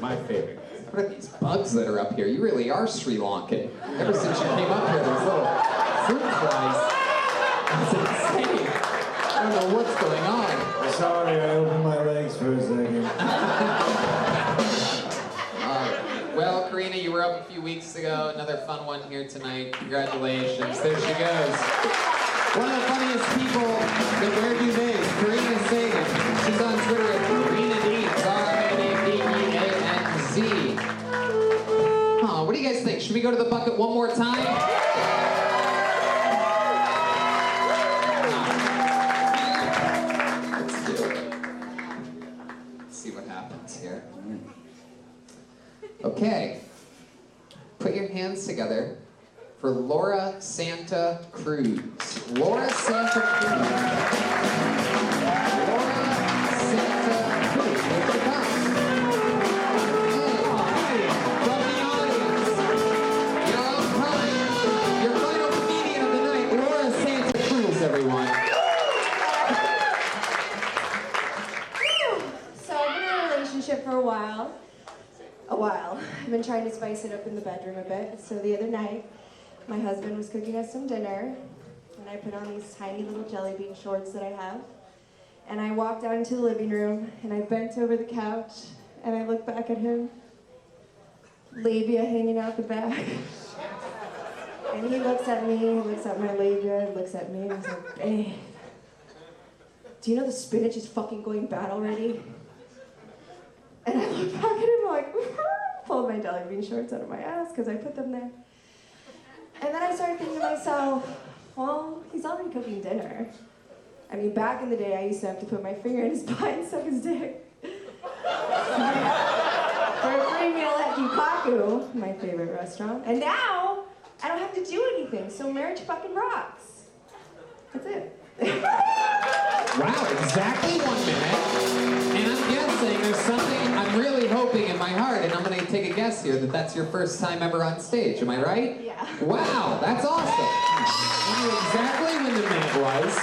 My favorite. What are these bugs that are up here? You really are Sri Lankan. Ever since you came up here, there's little fruit flies. It's insane. I don't know what's going on. Sorry, I opened my legs for a second. Well, Karina, you were up a few weeks ago. Another fun one here tonight. Congratulations. There she goes. One of the funniest people that wear duvets, Karina Sagan. She's on Twitter at Karina Deans, R-A-D-E-A-N-Z. Huh, what do you guys think? Should we go to the bucket one more time? Let's do it. Let's see what happens here. Okay. Put your hands together for Laura Santa Cruz. Laura Santa Cruz. Laura Santa Cruz. while. I've been trying to spice it up in the bedroom a bit. So the other night, my husband was cooking us some dinner, and I put on these tiny little jelly bean shorts that I have. And I walked out into the living room, and I bent over the couch, and I looked back at him, labia hanging out the back. And he looks at me, he looks at my labia, looks at me, and he's like, babe, do you know the spinach is fucking going bad already? And I look back at him like, pulled my jelly bean shorts out of my ass because I put them there. And then I started thinking to myself, well, he's already cooking dinner. I mean, back in the day, I used to have to put my finger in his butt and suck his dick. For a free meal at Yukaku, my favorite restaurant. And now, I don't have to do anything, so marriage fucking rocks. That's it. Wow, exactly 1 minute. And I'm guessing there's something, I'm really hoping in my heart, and I'm going to take a guess here, that that's your first time ever on stage. Am I right? Yeah. Wow, that's awesome. You knew exactly when the minute was.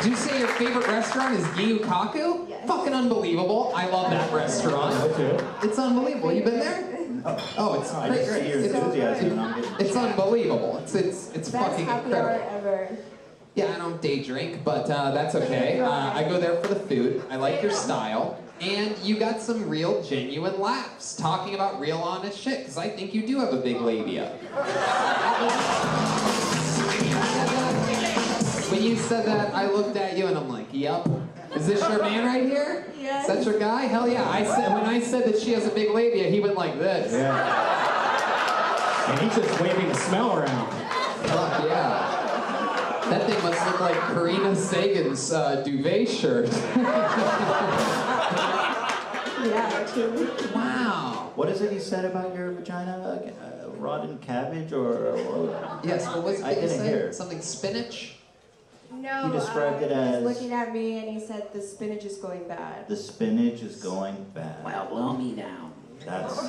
Did you say your favorite restaurant is Gyukaku? Yes. Fucking unbelievable. I love that restaurant. It's unbelievable. You been there? Oh, it's I just see your enthusiasm and I'm getting it's unbelievable. It's Best fucking happy hour incredible. ever. Yeah, I don't day drink, but that's okay. I go there for the food. I like your style. And you got some real genuine laughs talking about real honest shit, because I think you do have a big labia. When you said that, I looked at you and I'm like, yep. Is this your man right here? Yes. Is that your guy? Hell yeah. When I said that she has a big labia, he went like this. Yeah. And he's just waving the smell around. Fuck yeah. That thing must look like Karina Sagan's duvet shirt. Yeah, actually. Wow. What is it he said about your vagina? Rotten cabbage or? Yes, what was it I that you didn't said? hear. Something spinach? No, He described it as- he was looking at me and he said the spinach is going bad. The spinach is going bad. Well, blow me down. That's. Oh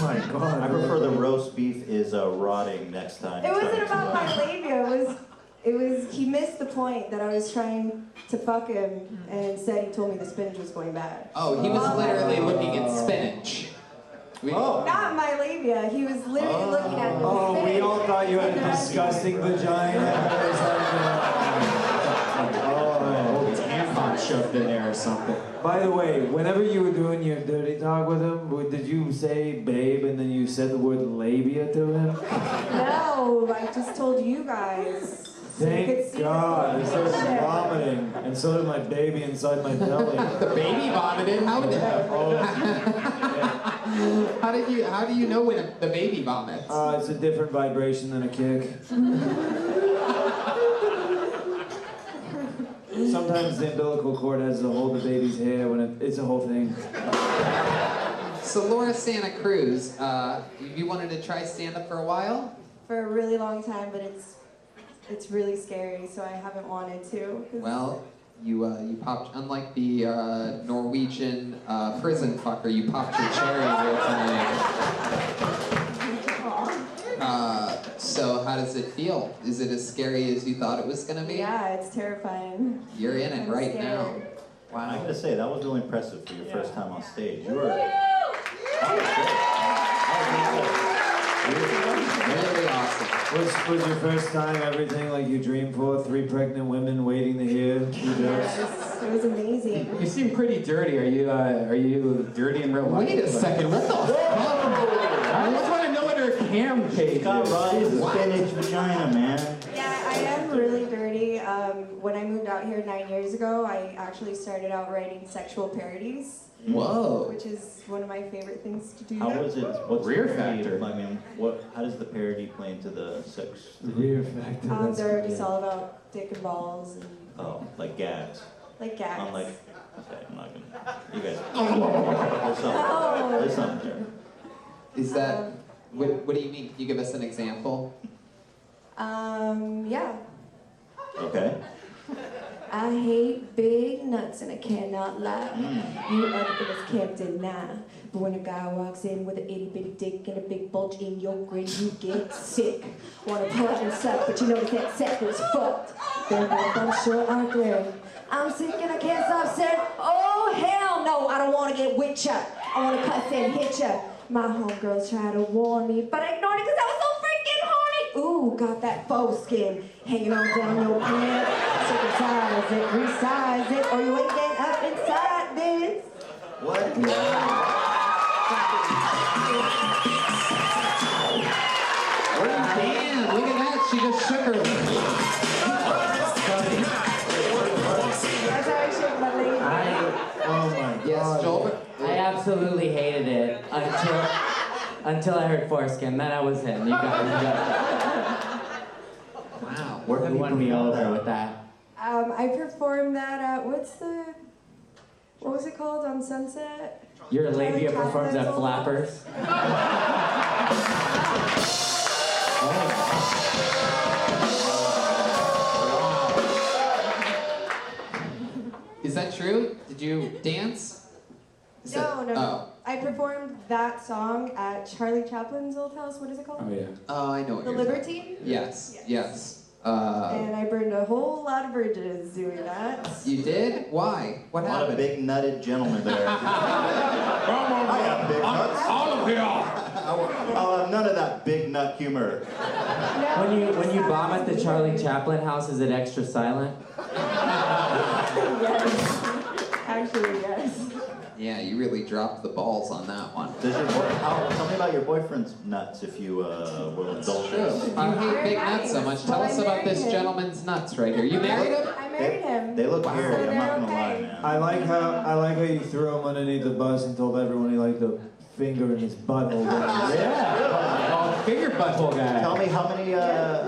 my God. I prefer the roast beef is rotting next time. It wasn't about my labia. It was. He missed the point that I was trying to fuck him, and instead he told me the spinach was going bad. Oh, he was literally looking at spinach. Not my labia. He was literally looking at the Oh, we spinach. all thought you had a disgusting vagina. Oh, tampon shoved in there or something. By the way, whenever you were doing your dirty talk with him, did you say babe and then you said the word labia to him? No, I just told you guys. So you could Thank see God. I the started shit. vomiting, and so did my baby inside my belly. The baby vomited? How do you know when the baby vomits? It's a different vibration than a kick. Sometimes the umbilical cord has to hold the baby's hair when it's a whole thing. So Laura Santa Cruz, you wanted to try stand-up for a while? For a really long time, but it's really scary, so I haven't wanted to. 'Cause Well, you popped, unlike the Norwegian prison fucker, you popped your cherry here tonight. So how does it feel? Is it as scary as you thought it was going to be? Yeah, it's terrifying. You're in it I'm right scared. now. Wow. I gotta say, that was really impressive for your first time on stage. You were. Really awesome. Was your first time everything like you dreamed for? 3 pregnant women waiting to hear you Yes, it was amazing. You seem pretty dirty. Are you dirty in real life? Wait a second, what the fuck? I just want to know what her cam page Got is. Roddy's spinach vagina, man. Yeah, I am really dirty. When I moved out here 9 years ago, I actually started out writing sexual parodies. Whoa. Which is one of my favorite things to do. How was it? What's Rear the parody? Factor. I mean, how does the parody play into the sex? Rear Factor. That's They're great. just all about dick and balls and Oh, like gags. like gags. I'm like, okay, I'm not gonna. You guys. Oh. There's something there. Is that, what do you mean? Can you give us an example? Yeah. Okay. I hate big nuts and I cannot lie. You other fellas can't deny. But when a guy walks in with an itty bitty dick and a big bulge in your grin, you get sick. Wanna pull out and suck, but you know that sack was fucked. They're both I'm sure are clear. I'm sick and I can't stop saying, oh hell no, I don't want to get with ya. I want to cuss and hit ya. My homegirls tried to warn me, but I ignored it because I was so freaking horny. Ooh, got that faux skin hanging on down your pants. Circumcise it, resize it, or you ain't getting up inside this. What? Damn, look at that. She just shook her. That's how I shook my lady. Oh my God. Yes, Joel. I absolutely hated it until I heard foreskin. Then I was in. You got it. Wow. Where have You you won me performed over that? with that. I performed that at, what was it called on Sunset? Your labia performs at Flappers. Is that true? Did you dance? No. I performed that song at Charlie Chaplin's old house. What is it called? Oh, yeah. Oh, I know what The you're Libertine? Yes, yes. And I burned a whole lot of bridges doing that. You did? Why? What A lot of happened? big nutted gentlemen there. I got big nuts. All of y'all. I'll have none of that big nut humor. When you bomb at the Charlie Chaplin house, is it extra silent? Yes. Actually, yes. Yeah, you really dropped the balls on that one. Does your tell me about your boyfriend's nuts if you will indulge True. us. If you hate big nuts so much, tell us about this gentleman's nuts right here. You married him? I married him. They look So hairy, I'm not they're gonna lie, okay. man. I like how you threw him underneath the bus and told everyone he liked the finger in his butthole. Yeah. Oh, finger butthole guy. Tell me how many Yeah.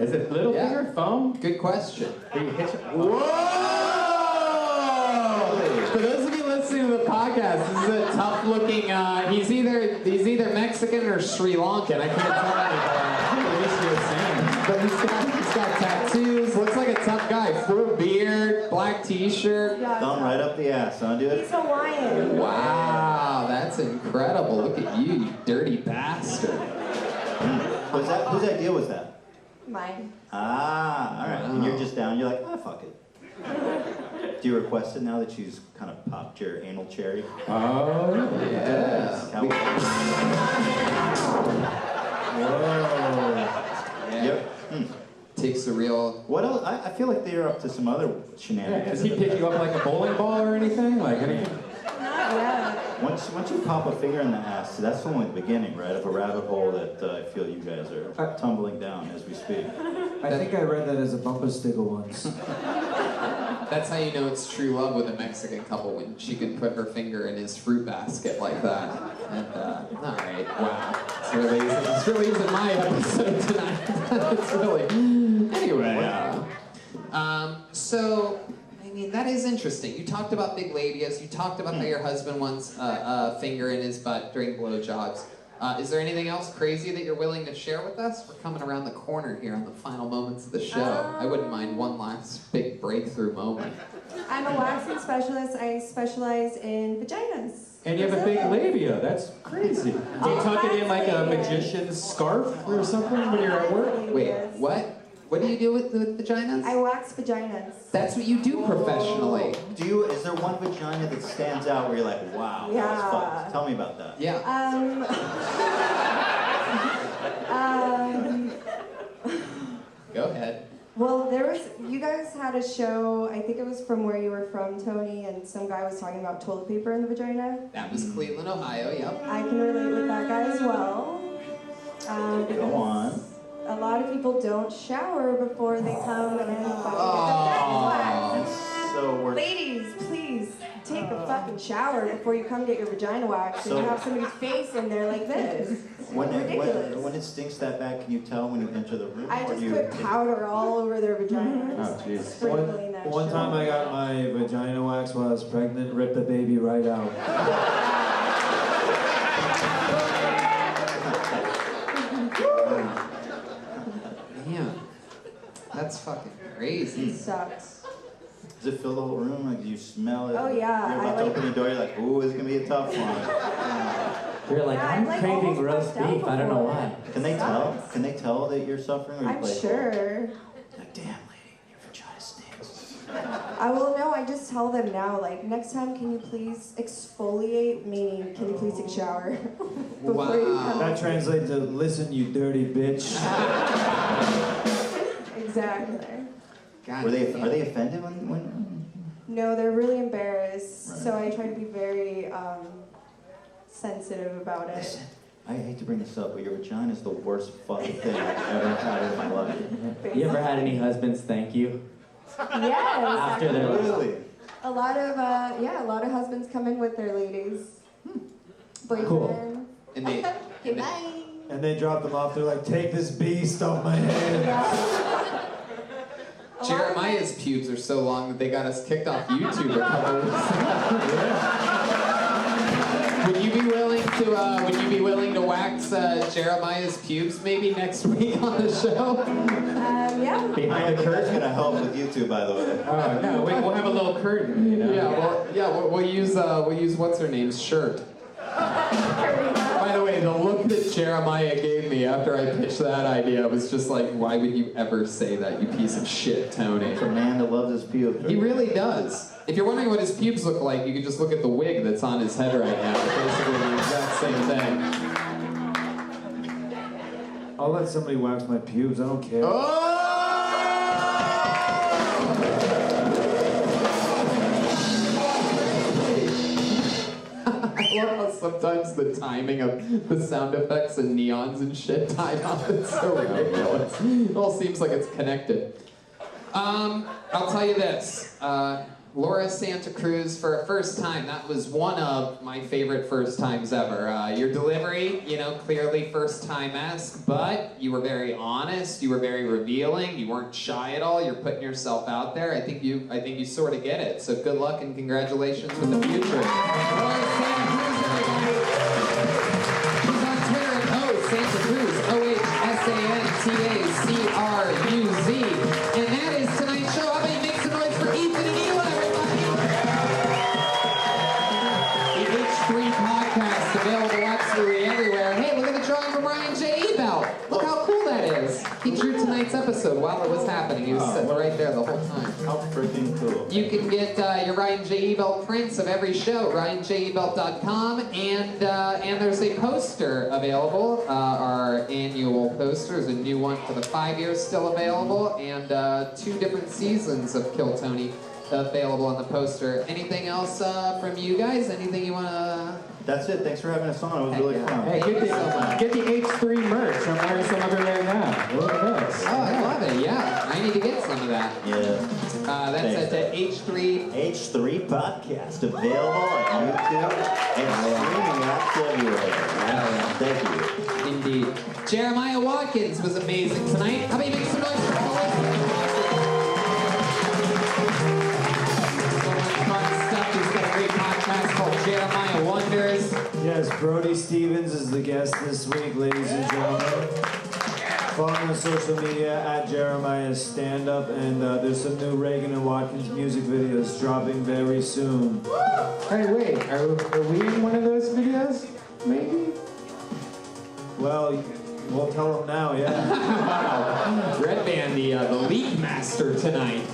Is it little Yeah. finger, thumb? Good question. Whoa! For those of you listening to the podcast, this is a tough-looking. He's either Mexican or Sri Lankan. I can't tell anymore. But he's got tattoos. Looks like a tough guy. Full beard, black T-shirt. thumb right up the ass, huh, dude? He's Hawaiian. Wow, that's incredible. Look at you dirty bastard. Whose idea was that? Mine. Ah, all right. And you're just down. You're like, ah, fuck it. Do you request it now that she's kind of popped your anal cherry? Oh, Yeah. Yep. Takes a real. What else? I feel like they're up to some other yeah. shenanigans. Does he pick you up like a bowling ball or anything? Like anything? Not yet. Once you pop a finger in the ass, that's only the beginning, right, of a rabbit hole that I feel you guys are tumbling down as we speak. I think I read that as a bumper sticker once. That's how you know it's true love with a Mexican couple, when she can put her finger in his fruit basket like that. And all right, wow, it's really isn't my episode tonight. It's really anyway. So. I mean, that is interesting. You talked about big labias. You talked about how your husband wants a finger in his butt during blowjobs. Is there anything else crazy that you're willing to share with us? We're coming around the corner here on the final moments of the show. I wouldn't mind one last big breakthrough moment. I'm a waxing specialist. I specialize in vaginas. And you have a big labia. That's crazy. Do you tuck it in like a magician's scarf or something when you're at work? Wait, what? What do you do with vaginas? I wax vaginas. That's what you do professionally. Is there one vagina that stands out where you're like, wow, that was fucked? Tell me about that. Yeah. Go ahead. Well, you guys had a show, I think it was from where you were from, Tony, and some guy was talking about toilet paper in the vagina. That was Cleveland, Ohio, yep. I can relate with that guy as well. Go on. A lot of people don't shower before they come and fucking get So we're Ladies, please take a fucking shower before you come get your vagina waxed and have somebody's face in there like this. when Ridiculous. when it stinks that bad, can you tell when you enter the room? I or just do you put powder all over their vagina. Oh, jeez. Sprinkling that One shit. time I got my vagina waxed while I was pregnant, ripped the baby right out. Man, that's fucking crazy. Sucks. Does it fill the whole room? Like, do you smell it? Oh, yeah, You're about to open the door, you're like, ooh, it's gonna be a tough one. You're like, Yeah, I'm like craving almost roast passed out beef. I don't know before. why. Can they tell? Can they tell that you're suffering or you I'm play sure. Like, damn, lady, your vagina stinks. No, I just tell them now, like, next time can you please exfoliate, meaning can you please take a shower before you come? That translates to listen, you dirty bitch. Exactly. Are they offended when? No, they're really embarrassed, so I try to be very sensitive about it. I hate to bring this up, but your vagina is the worst fucking thing I've ever had in my life. You ever had any husbands thank you? Yes. After their Really? A lot of husbands come in with their ladies. Boyfriend. Cool. And they, Okay, bye. And they drop them off. They're like, take this beast off my hand. Jeremiah's pubes are so long that they got us kicked off YouTube a couple weeks ago. Would you be willing to wax Jeremiah's pubes maybe next week on the show? Yeah. Behind the curtain's gonna help with YouTube, by the way. Oh no, we'll have a little curtain, you know. We'll use what's her name's shirt. By the way, the look that Jeremiah gave me after I pitched that idea was just like, why would you ever say that, you piece of shit, Tony? It's a man that loves his pubes. He really does. If you're wondering what his pubes look like, you can just look at the wig that's on his head right now. It's basically the exact same thing. I'll let somebody wax my pubes. I don't care. I love how sometimes the timing of the sound effects and neons and shit time out. It's so ridiculous. It all seems like it's connected. I'll tell you this. Laura Santa Cruz, for a first time, that was one of my favorite first times ever. Your delivery, clearly first time-esque, but you were very honest, you were very revealing, you weren't shy at all, you're putting yourself out there. I think you sort of get it. So good luck and congratulations with the future. Laura Santa Cruz, everybody. She's on Twitter at Santa Cruz, OHSANTACRUZ. And that is tonight's show. How about you make some noise for Ethan and Hila, everybody? The H3 podcast, available absolutely everywhere. Hey, look at the drawing from Ryan J. Ebelt. Look how cool that is. He drew tonight's episode while it was happening. He was sitting right there the whole time. How freaking cool. You can get your Ryan J. Ebelt prints of every show, ryanjebelt.com, and there's a poster available, our annual poster. There's a new one for the 5 years still available, and 2 different seasons of Kill Tony available on the poster. Anything else from you guys? Anything you want to... That's it. Thanks for having us on. It was really fun. Hey, get the H3 merch. I'm wearing some of it right now. Look at this. Oh, I love it. Yeah, I need to get some of that. Yeah. That's at the H3... H3 podcast, available on YouTube and streaming apps everywhere. Thank you. Indeed. Jeremiah Watkins was amazing tonight. How about you make some noise for Paul? So much fun stuff. He's got a great podcast called Jeremiah Wonders. Yes, Brody Stevens is the guest this week, ladies and gentlemen. Follow me on social media at Jeremiah's Stand Up, and there's some new Reagan and Watkins music videos dropping very soon. Hey, wait, are we in one of those videos? Maybe? Well, we'll tell them now, yeah. Wow. Red Band, the league master tonight.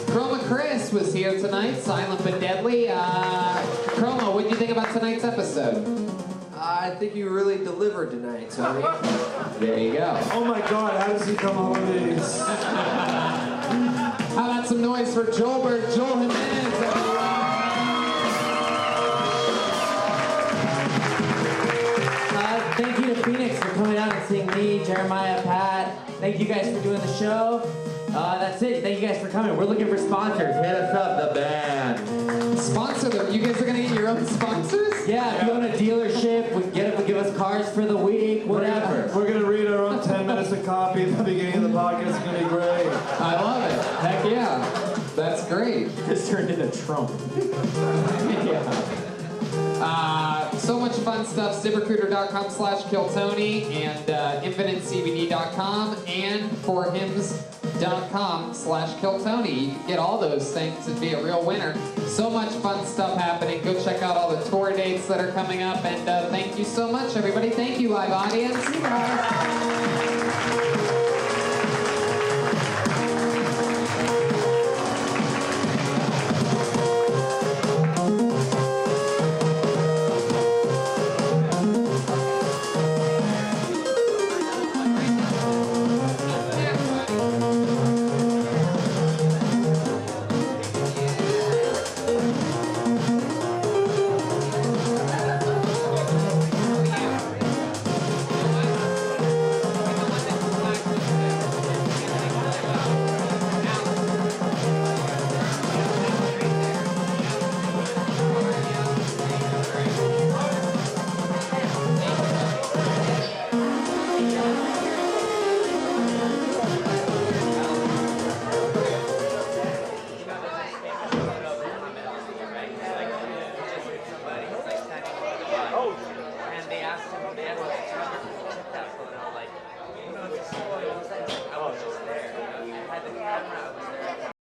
Chroma Chris was here tonight, silent but deadly. Chroma, what did you think about tonight's episode? I think you really delivered tonight, Tony. There you go. Oh my God, how does he come up with these? How about some noise for Joel Jimenez, everyone? Thank you to Phoenix for coming out and seeing me, Jeremiah, Pat. Thank you guys for doing the show. That's it. Thank you guys for coming. We're looking for sponsors. Hit us up, the band. Sponsor them. You guys are going to get your own sponsors? Yeah, if you own a dealership, we can get them to give us cars for the week, whatever. We're going to read our own 10 minutes of copy at the beginning of the podcast. It's going to be great. I love it. Heck yeah. That's great. This turned into Trump. Yeah. So much fun stuff. ZipRecruiter.com/KillTony and InfiniteCBD.com and forhims.com/KillTony. You can get all those things and be a real winner. So much fun stuff happening. Go check out all the tour dates that are coming up. And thank you so much, everybody. Thank you, live audience.